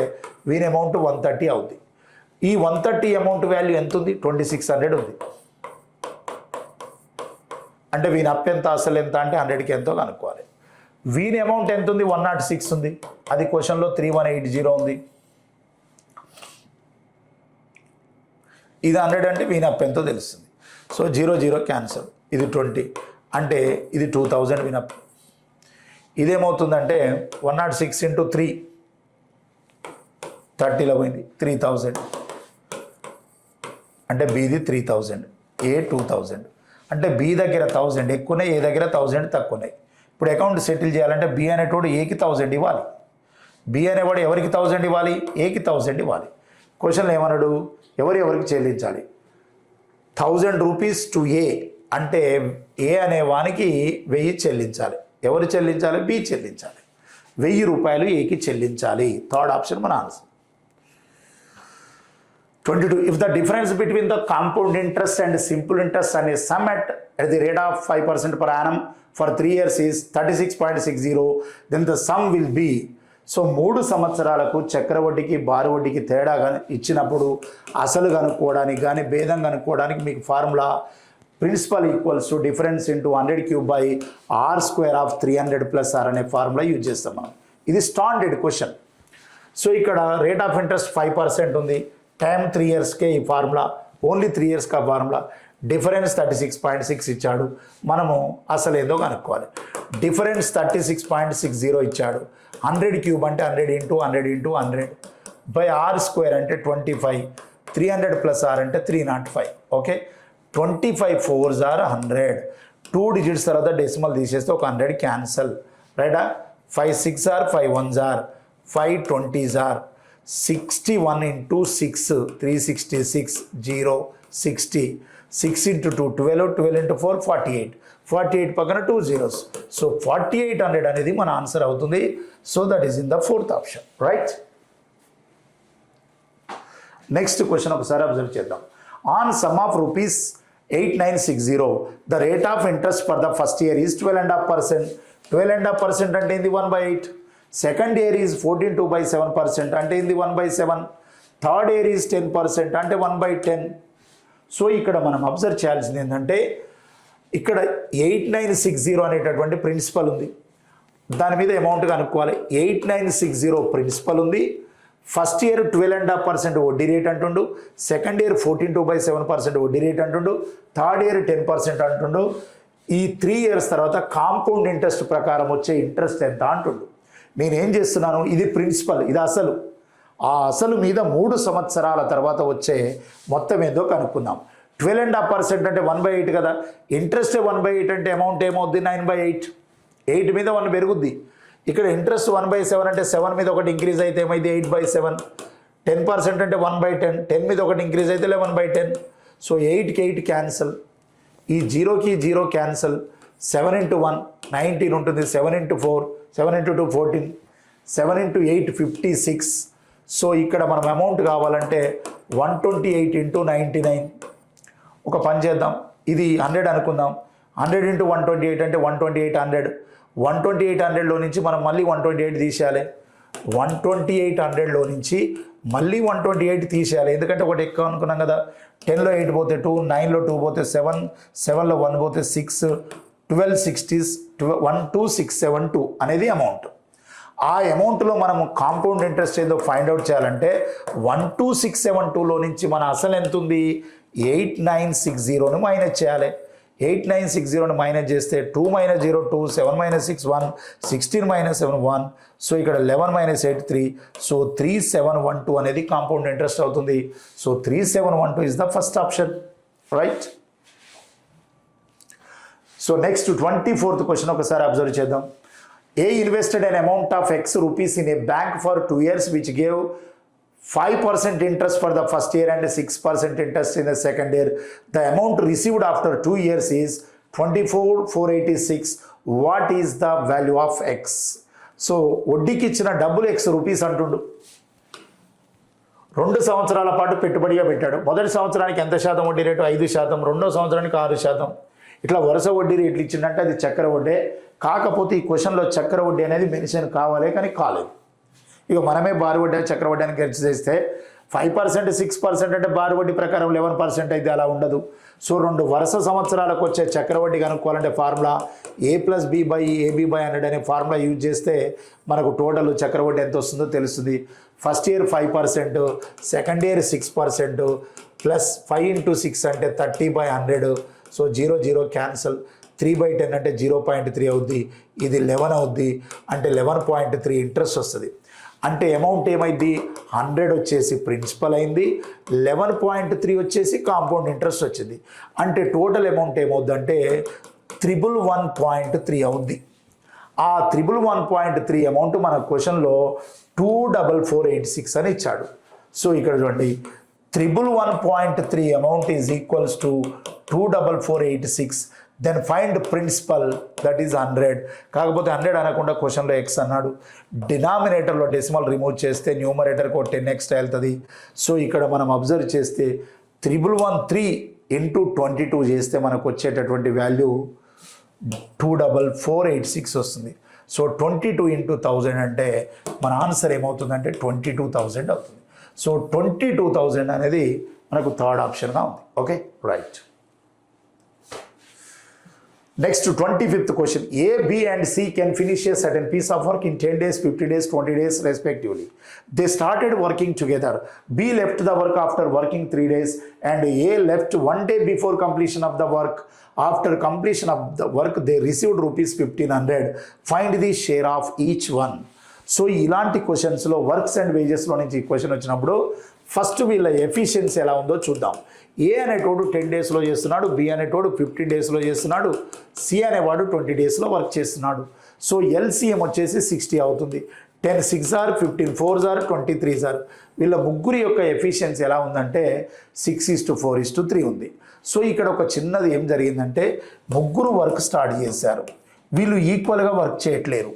Speaker 1: వీని అమౌంట్ 130 అవుతుంది. ఈ 130 అమౌంట్ వాల్యూ ఎంత ఉంది, 2600 ఉంది. అంటే వీని అప్పు ఎంత, అసలు ఎంత అంటే 100కి ఎంతో కనుక్కోవాలి. వీని అమౌంట్ ఎంత ఉంది, 106 ఉంది. అది క్వశ్చన్లో 3180 ఉంది. ఇది 100 అంటే వీని అప్పు ఎంతో తెలుస్తుంది. So 0 cancel. ఇది 20 అంటే ఇది 2000 వీని అప్పు. ఇదేమవుతుందంటే 106 into 3 30లో పోయింది 3000, అంటే బిది 3000, ఏ 2000, అంటే బి దగ్గర 1000 ఎక్కువనే, ఏ దగ్గర 1000 తక్కువన్నాయి. ఇప్పుడు అకౌంట్ సెటిల్ చేయాలంటే బి అనేటోడు ఏకి 1000 ఇవ్వాలి, బి అనేవాడు ఎవరికి 1000 ఇవ్వాలి, ఏకి 1000 ఇవ్వాలి. క్వశ్చన్లో ఏమన్నాడు, ఎవరికి చెల్లించాలి, 1000 రూపీస్ టు ఏ అంటే ఏ అనే వానికి 1000 చెల్లించాలి. ఎవరు చెల్లించాలి, బి చెల్లించాలి. 1000 రూపాయలు ఏకి చెల్లించాలి. థర్డ్ ఆప్షన్ మన answer. 22. If the difference between the compound interest and simple interest and is sum at the rate of 5% per annum for 3 years is 36.60, then the sum will be. So 3 సంవత్సరాలకు చక్రవడ్డీకి బారు వడ్డీకి తేడా ఇచ్చినప్పుడు అసలు కనుక్కోవడానికి కానీ భేదం కనుక్కోవడానికి మీకు formula principal equals to difference into 100³ by R square of 300 plus R అనే ఫార్ములా యూజ్ చేస్తాం మనం. ఇది స్టాండర్డ్ క్వశ్చన్. సో ఇక్కడ రేట్ ఆఫ్ ఇంట్రెస్ట్ 5% ఉంది, టైమ్ 3 ఇయర్స్కే ఈ ఫార్ములా, ఓన్లీ 3 ఇయర్స్కా ఫార్ములా. డిఫరెన్స్ 36.6 ఇచ్చాడు, మనము అసలు ఏదో కనుక్కోవాలి. డిఫరెన్స్ 36.60 ఇచ్చాడు, 100³ అంటే 100 ఇంటూ 100 బై ఆర్ స్క్వేర్ అంటే 25, 300 ప్లస్ ఆర్ అంటే 305. ఓకే, 25 4s are 100, 2 digits తర్వాత డెసిమల్ తీసేస్తే ఒక 100 క్యాన్సల్, రైటా. 5 6s are 5 1s are 5 20s are 61 into 6 366 0 60, 6 into 2 12, 12 into 4 48, 48 పక్కన 2 zeros. సో 4800 అనేది మన ఆన్సర్ అవుతుంది. So that is in the 4th option, right. Next question ఒకసారి అబ్జర్వ్ చేద్దాం. On some of rupees 8960, the rate of interest for the first year is 12.5%. 12.5% అంటే ఇది 1/8. Second year is 14.27% అంటే ఇది 1/7. థర్డ్ ఇయర్ ఈజ్ 10% అంటే 1/10. So ఇక్కడ మనం observe చేయాల్సింది ఏంటంటే ఇక్కడ 8960 అనేటటువంటి ప్రిన్సిపల్ ఉంది, దాని మీద అమౌంట్ కనుక్కోవాలి. 8960 ప్రిన్సిపల్ ఉంది, ఫస్ట్ ఇయర్ 12.5% వడ్డీ రేట్ అంటుండు, సెకండ్ ఇయర్ 14.27% వడ్డీ రేట్ అంటుండు, థర్డ్ ఇయర్ 10% అంటుండు. ఈ 3 ఇయర్స్ తర్వాత కాంపౌండ్ ఇంట్రెస్ట్ ప్రకారం వచ్చే ఇంట్రెస్ట్ ఎంత అంటుండు. నేనేం చేస్తున్నాను, ఇది ప్రిన్సిపల్, ఇది అసలు. ఆ అసలు మీద 3 సంవత్సరాల తర్వాత వచ్చే మొత్తం ఏదో కనుక్కుందాం. 12.5% అంటే 1/8 కదా, ఇంట్రెస్ట్ 1/8 అంటే అమౌంట్ ఏమవుద్ది 9/8, 8 మీద 1 పెరుగుద్ది. ఇక్కడ ఇంట్రెస్ట్ 1/7 అంటే 7 మీద ఒకటి ఇంక్రీజ్ అయితే ఏమైంది 8/7. 10% అంటే 1/10, 10 మీద ఒకటి ఇంక్రీజ్ అయితే 11/10. సో 8కి 8 క్యాన్సల్, ఈ 0కి 0 క్యాన్సల్. 7 into 1 19 ఉంటుంది, 7 into 4 7 into 2 14, 7 into 8 56. సో ఇక్కడ మనం అమౌంట్ కావాలంటే 128 into 99. ఒక పని చేద్దాం, ఇది 100 అనుకుందాం, 100 into 128 అంటే 12800. 12800లో నుంచి మనం మళ్ళీ 128 తీసేయాలి, 12800లో నుంచి మళ్ళీ 128 తీసేయాలి, ఎందుకంటే ఒకటి ఎక్కువ అనుకున్నాం కదా. 10లో 8 పోతే 2, 9లో 2 పోతే 7, 7లో 1 పోతే 6, 12 60s 12672 అనేది అమౌంట్. ఆ అమౌంట్లో మనం కాంపౌండ్ ఇంట్రెస్ట్ ఏదో ఫైండ్ అవుట్ చేయాలంటే 12672లో నుంచి మన అసలు ఎంత ఉంది 8960ను మైనస్ చేయాలి. 8960ను మైనస్ చేస్తే 2 - 0 2, 7 - 6 1, 16 - 7 1. సో ఇక్కడ 11 - 8 3. సో 3712 అనేది కాంపౌండ్ ఇంట్రెస్ట్ అవుతుంది. So 3712 is the first option, right. So next 24th question ఒకసారి అబ్జర్వ్ చేద్దాం. ఏ invested an amount of X rupees in a bank for 2 years which gave 5% interest for the first year and 6% interest in the second year. The amount received after 2 years is 24,486. What is the value of X? So వడ్డీకి ఇచ్చిన డబ్బులు X rupees అంటుండు. 2 సంవత్సరాల పాటు పెట్టుబడిగా పెట్టాడు. మొదటి సంవత్సరానికి ఎంత శాతం వడ్డీ రేటు 5%, రెండో సంవత్సరానికి 6%. ఇట్లా వరుస వడ్డీ రేట్లు ఇచ్చిందంటే అది చక్కెర వడ్డే. కాకపోతే ఈ క్వశ్చన్లో చక్కెర వడ్డీ అనేది మెన్షన్ కావాలి, కానీ కాలేదు. ఇక మనమే బారు వడ్డీ చక్కెర వడ్డీ ఖర్చు చేస్తే 5% 6% అంటే బారు వడ్డీ ప్రకారం 11% అయితే అలా ఉండదు. సో 2 వరుస సంవత్సరాలకు వచ్చే చక్కెర వడ్డీ కనుక్కోవాలంటే ఫార్ములా A+B/AB/100 అనే ఫార్ములా యూజ్ చేస్తే మనకు టోటల్ చక్కెర వడ్డీ ఎంత వస్తుందో తెలుస్తుంది. First year 5%, second year 6%, plus 5 into 6 అంటే 30/100. సో 0 0 క్యాన్సల్, 3/10 అంటే 0.3 అవుద్ది, ఇది 11 అవుద్ది, అంటే 11.3 ఇంట్రెస్ట్ వస్తుంది. అంటే అమౌంట్ ఏమైంది 100 వచ్చేసి ప్రిన్సిపల్ అయింది, 11.3 వచ్చేసి కాంపౌండ్ ఇంట్రెస్ట్ వచ్చింది. అంటే టోటల్ అమౌంట్ ఏమవుద్దంటే 111.3 అవుద్ది. ఆ 111.3 అమౌంట్ మన క్వశ్చన్లో 24486 అని ఇచ్చాడు. సో ఇక్కడ చూడండి 111.3 amount is equals to 24486. Then find principal that is 100. కాకపోతే 100 అనకుండా క్వశ్చన్లో ఎక్స్ అన్నాడు. డినామినేటర్లో డెసిమల్ రిమూవ్ చేస్తే న్యూమరేటర్కి 10x వెళ్తుంది. సో ఇక్కడ మనం అబ్జర్వ్ చేస్తే 113 ఇంటూ 22 చేస్తే మనకు వచ్చేటటువంటి వాల్యూ 24486 వస్తుంది. సో 22 ఇంటూ 1000 అంటే మన ఆన్సర్ ఏమవుతుందంటే 22,000 అవుతుంది. సో 22,000 అనేది మనకు థర్డ్ ఆప్షన్గా ఉంది. Okay, right. Next, 25th question. A, B and C can finish a certain piece of work in 10 days, 50 days, 20 days respectively. They started working together. B left the work after working 3 days and A left 1 day before completion of the work. After completion of the work, they received rupees 1500. Find the share of each one. So ఇలాంటి క్వశ్చన్స్లో works and వేజెస్లో నుంచి ఈ question వచ్చినప్పుడు first వీళ్ళ efficiency ఎలా ఉందో చూద్దాం. ఏ అనేటోడు 10 డేస్లో చేస్తున్నాడు, బి అనేటోడు 15 డేస్లో చేస్తున్నాడు, సి అనేవాడు 20 డేస్లో వర్క్ చేస్తున్నాడు. సో ఎల్సిఎం వచ్చేసి 60 అవుతుంది. 10 6 ఆర్ 15 4 ఆర్ 23 ఆర్. వీళ్ళ ముగ్గురి యొక్క ఎఫిషియన్సీ ఎలా ఉందంటే 6:4:3 ఉంది. సో ఇక్కడ ఒక చిన్నది ఏం జరిగిందంటే ముగ్గురు వర్క్ స్టార్ట్ చేశారు, వీళ్ళు ఈక్వల్గా వర్క్ చేయట్లేరు.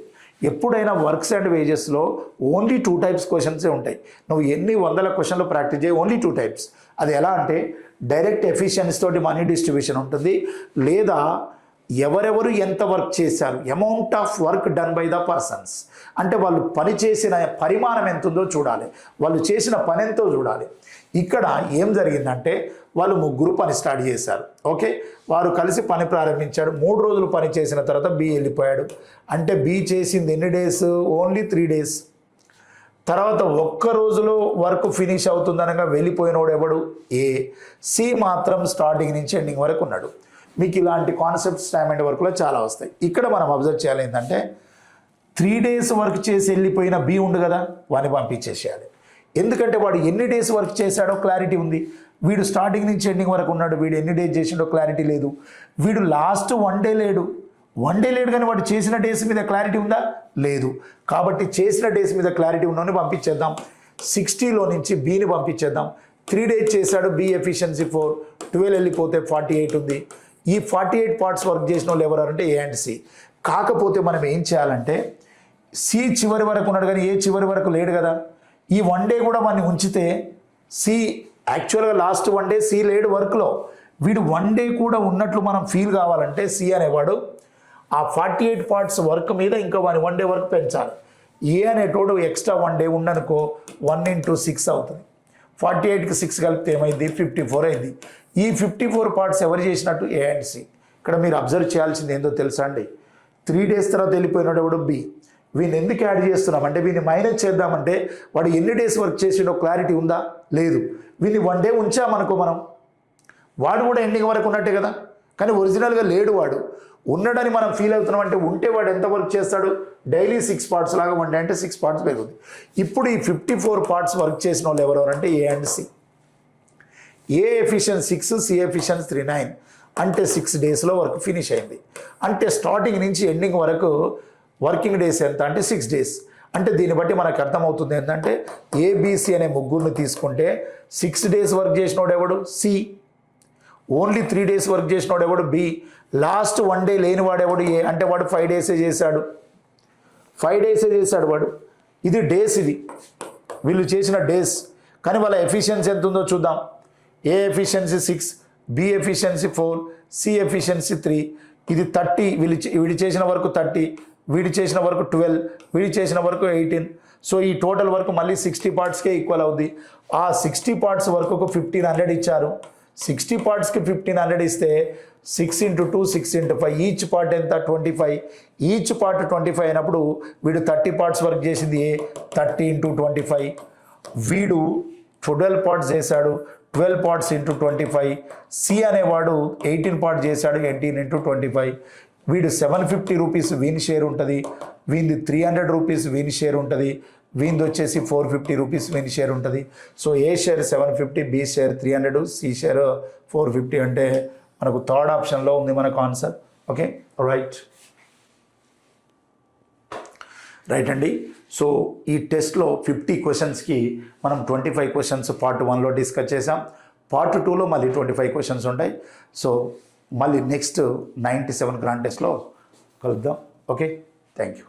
Speaker 1: ఎప్పుడైనా వర్క్స్ అండ్ వేజెస్లో ఓన్లీ 2 టైప్స్ క్వశ్చన్సే ఉంటాయి. నువ్వు ఎన్ని వందల క్వశ్చన్లు ప్రాక్టీస్ చేయి, ఓన్లీ 2 టైప్స్. అది ఎలా అంటే డైరెక్ట్ ఎఫిషియన్సీ తోటి మనీ డిస్ట్రిబ్యూషన్ ఉంటుంది, లేదా ఎవరెవరు ఎంత వర్క్ చేశారు, amount of work done by the persons. అంటే వాళ్ళు పని చేసిన పరిమాణం ఎంత ఉందో చూడాలి, వాళ్ళు చేసిన పని ఎంతో చూడాలి. ఇక్కడ ఏం జరిగిందంటే వాళ్ళు ముగ్గురు పని స్టార్ట్ చేశారు. ఓకే, వారు కలిసి పని ప్రారంభించాడు. 3 రోజులు పని చేసిన తర్వాత బి వెళ్ళిపోయాడు. అంటే బి చేసింది ఎన్ని డేస్? Only 3 days. తర్వాత ఒక్క రోజులో వర్క్ ఫినిష్ అవుతుందనగా వెళ్ళిపోయినోడు ఎవడు? ఏ. సి మాత్రం స్టార్టింగ్ నుంచి ఎండింగ్ వరకు ఉన్నాడు. మీకు ఇలాంటి కాన్సెప్ట్స్ టైమ్ అండ్ వర్క్లో చాలా వస్తాయి. ఇక్కడ మనం అబ్జర్వ్ చేయాలి ఏంటంటే 3 డేస్ వర్క్ చేసి వెళ్ళిపోయిన బి ఉండు కదా, వాడిని పంపించేసేయాలి. ఎందుకంటే వాడు ఎన్ని డేస్ వర్క్ చేశాడో క్లారిటీ ఉంది. వీడు స్టార్టింగ్ నుంచి ఎండింగ్ వరకు ఉన్నాడు, వీడు ఎన్ని డేస్ చేసిండో క్లారిటీ లేదు. వీడు లాస్ట్ 1 డే లేడు, 1 డే లేడు, కానీ వాడు చేసిన డేస్ మీద క్లారిటీ ఉందా? లేదు. కాబట్టి చేసిన డేస్ మీద క్లారిటీ ఉన్నోని పంపించేద్దాం. 60లో నుంచి బిని పంపించేద్దాం. 3 డేస్ చేశాడు, బి ఎఫిషియన్సీ 4, 12 వెళ్ళిపోతే 48 ఉంది. ఈ 48 పార్ట్స్ వర్క్ చేసిన వాళ్ళు ఎవరు అంటే ఏ అండ్ సి. కాకపోతే మనం ఏం చేయాలంటే సి చివరి వరకు ఉన్నాడు కానీ ఏ చివరి వరకు లేడు కదా. ఈ 1 డే కూడా వాడిని ఉంచితే సి యాక్చువల్గా లాస్ట్ 1 డే సి లేడు వర్క్లో, వీడు 1 డే కూడా ఉన్నట్లు మనం ఫీల్ కావాలంటే సి అనేవాడు ఆ 48 పార్ట్స్ వర్క్ మీద ఇంకా 1 డే వర్క్ పెంచాలి. ఏ అనేటోడు ఎక్స్ట్రా 1 డే ఉండనుకో 1 × 6 అవుతుంది. 48కి 6 కలిపితే ఏమైంది? 54 అయింది. ఈ 54 పార్ట్స్ ఎవరు చేసినట్టు? A and C. ఇక్కడ మీరు అబ్జర్వ్ చేయాల్సింది ఏందో తెలుసా అండి, 3 డేస్ తర్వాత వెళ్ళిపోయినాడు ఎవడు? బి. వీని ఎందుకు యాడ్ చేస్తున్నాం అంటే వీని మైనస్ చేద్దామంటే వాడు ఎన్ని డేస్ వర్క్ చేసిండో క్లారిటీ ఉందా? లేదు. వీని 1 డే ఉంచామనుకో మనం, వాడు కూడా ఎండింగ్ వరకు ఉన్నట్టే కదా, కానీ ఒరిజినల్గా లేడు, వాడు ఉన్నాడని మనం ఫీల్ అవుతున్నాం. అంటే ఉంటే వాడు ఎంత వర్క్ చేస్తాడు? డైలీ 6 పార్ట్స్ లాగా 1 డే అంటే 6 పార్ట్స్ పెరుగుతుంది. ఇప్పుడు ఈ 54 పార్ట్స్ వర్క్ చేసిన వాళ్ళు ఎవరెవరు అంటే A and C. A efficiency 6, C efficiency 3, 9. అంటే 6 డేస్లో వర్క్ ఫినిష్ అయింది. అంటే స్టార్టింగ్ నుంచి ఎండింగ్ వరకు వర్కింగ్ డేస్ ఎంత అంటే 6 డేస్. అంటే దీన్ని బట్టి మనకు అర్థమవుతుంది ఏంటంటే ఏబిసి అనే ముగ్గురిని తీసుకుంటే 6 డేస్ వర్క్ చేసినోడు ఎవడు? సి. ఓన్లీ 3 డేస్ వర్క్ చేసినోడు ఎవడు? బి. లాస్ట్ 1 డే లేని వాడెవడు? ఏ. అంటే వాడు 5 డేసే చేశాడు, 5 డేసే చేశాడు వాడు. ఇది డేస్, ఇది వీళ్ళు చేసిన డేస్. కానీ వాళ్ళ ఎఫిషియన్సీ ఎంత ఉందో చూద్దాం. A efficiency 6, B efficiency 4, C efficiency 3. ఇది 30, వీడి చేసిన వరకు 30, వీడి చేసిన వరకు 12, వీడి చేసిన వరకు 18. సో ఈ టోటల్ వరకు మళ్ళీ 60 పార్ట్స్కే ఈక్వల్ అవుద్ది. ఆ 60 పార్ట్స్ వరకు 1500 ఇచ్చారు. 60 పార్ట్స్కి 1500 ఇస్తే 6 × 2 6 × 5 ఈచ్ పార్ట్ ఎంత? 25. ఈచ్ పార్ట్ 25 అయినప్పుడు వీడు 30 పార్ట్స్ వర్క్ చేసింది ఏ, 30 × 25. వీడు 12 పార్ట్స్ చేశాడు, 12 పార్ట్స్ × 25. సి అనేవాడు 18 పార్ట్స్ చేశాడు, 18 × 25. వీడు 750 రూపీస్ వీని షేర్ ఉంటుంది, వీంది 300 రూపీస్ వీని షేర్ ఉంటుంది. వీంది వచ్చేసి 450 రూపీస్ వీని షేర్ ఉంటుంది. So A share 750, B share 300, C share 450 అంటే మనకు థర్డ్ ఆప్షన్లో ఉంది మనకు ఆన్సర్. ఓకే రైట్ అండి. సో ఈ టెస్ట్లో 50 క్వశ్చన్స్కి మనం 25 క్వశ్చన్స్ పార్ట్ 1లో డిస్కస్ చేసాం. పార్ట్ 2లో మళ్ళీ 25 క్వశ్చన్స్ ఉంటాయి. సో మళ్ళీ నెక్స్ట్ 97 గ్రాండ్ టెస్ట్లో కలుద్దాం. Okay, thank you.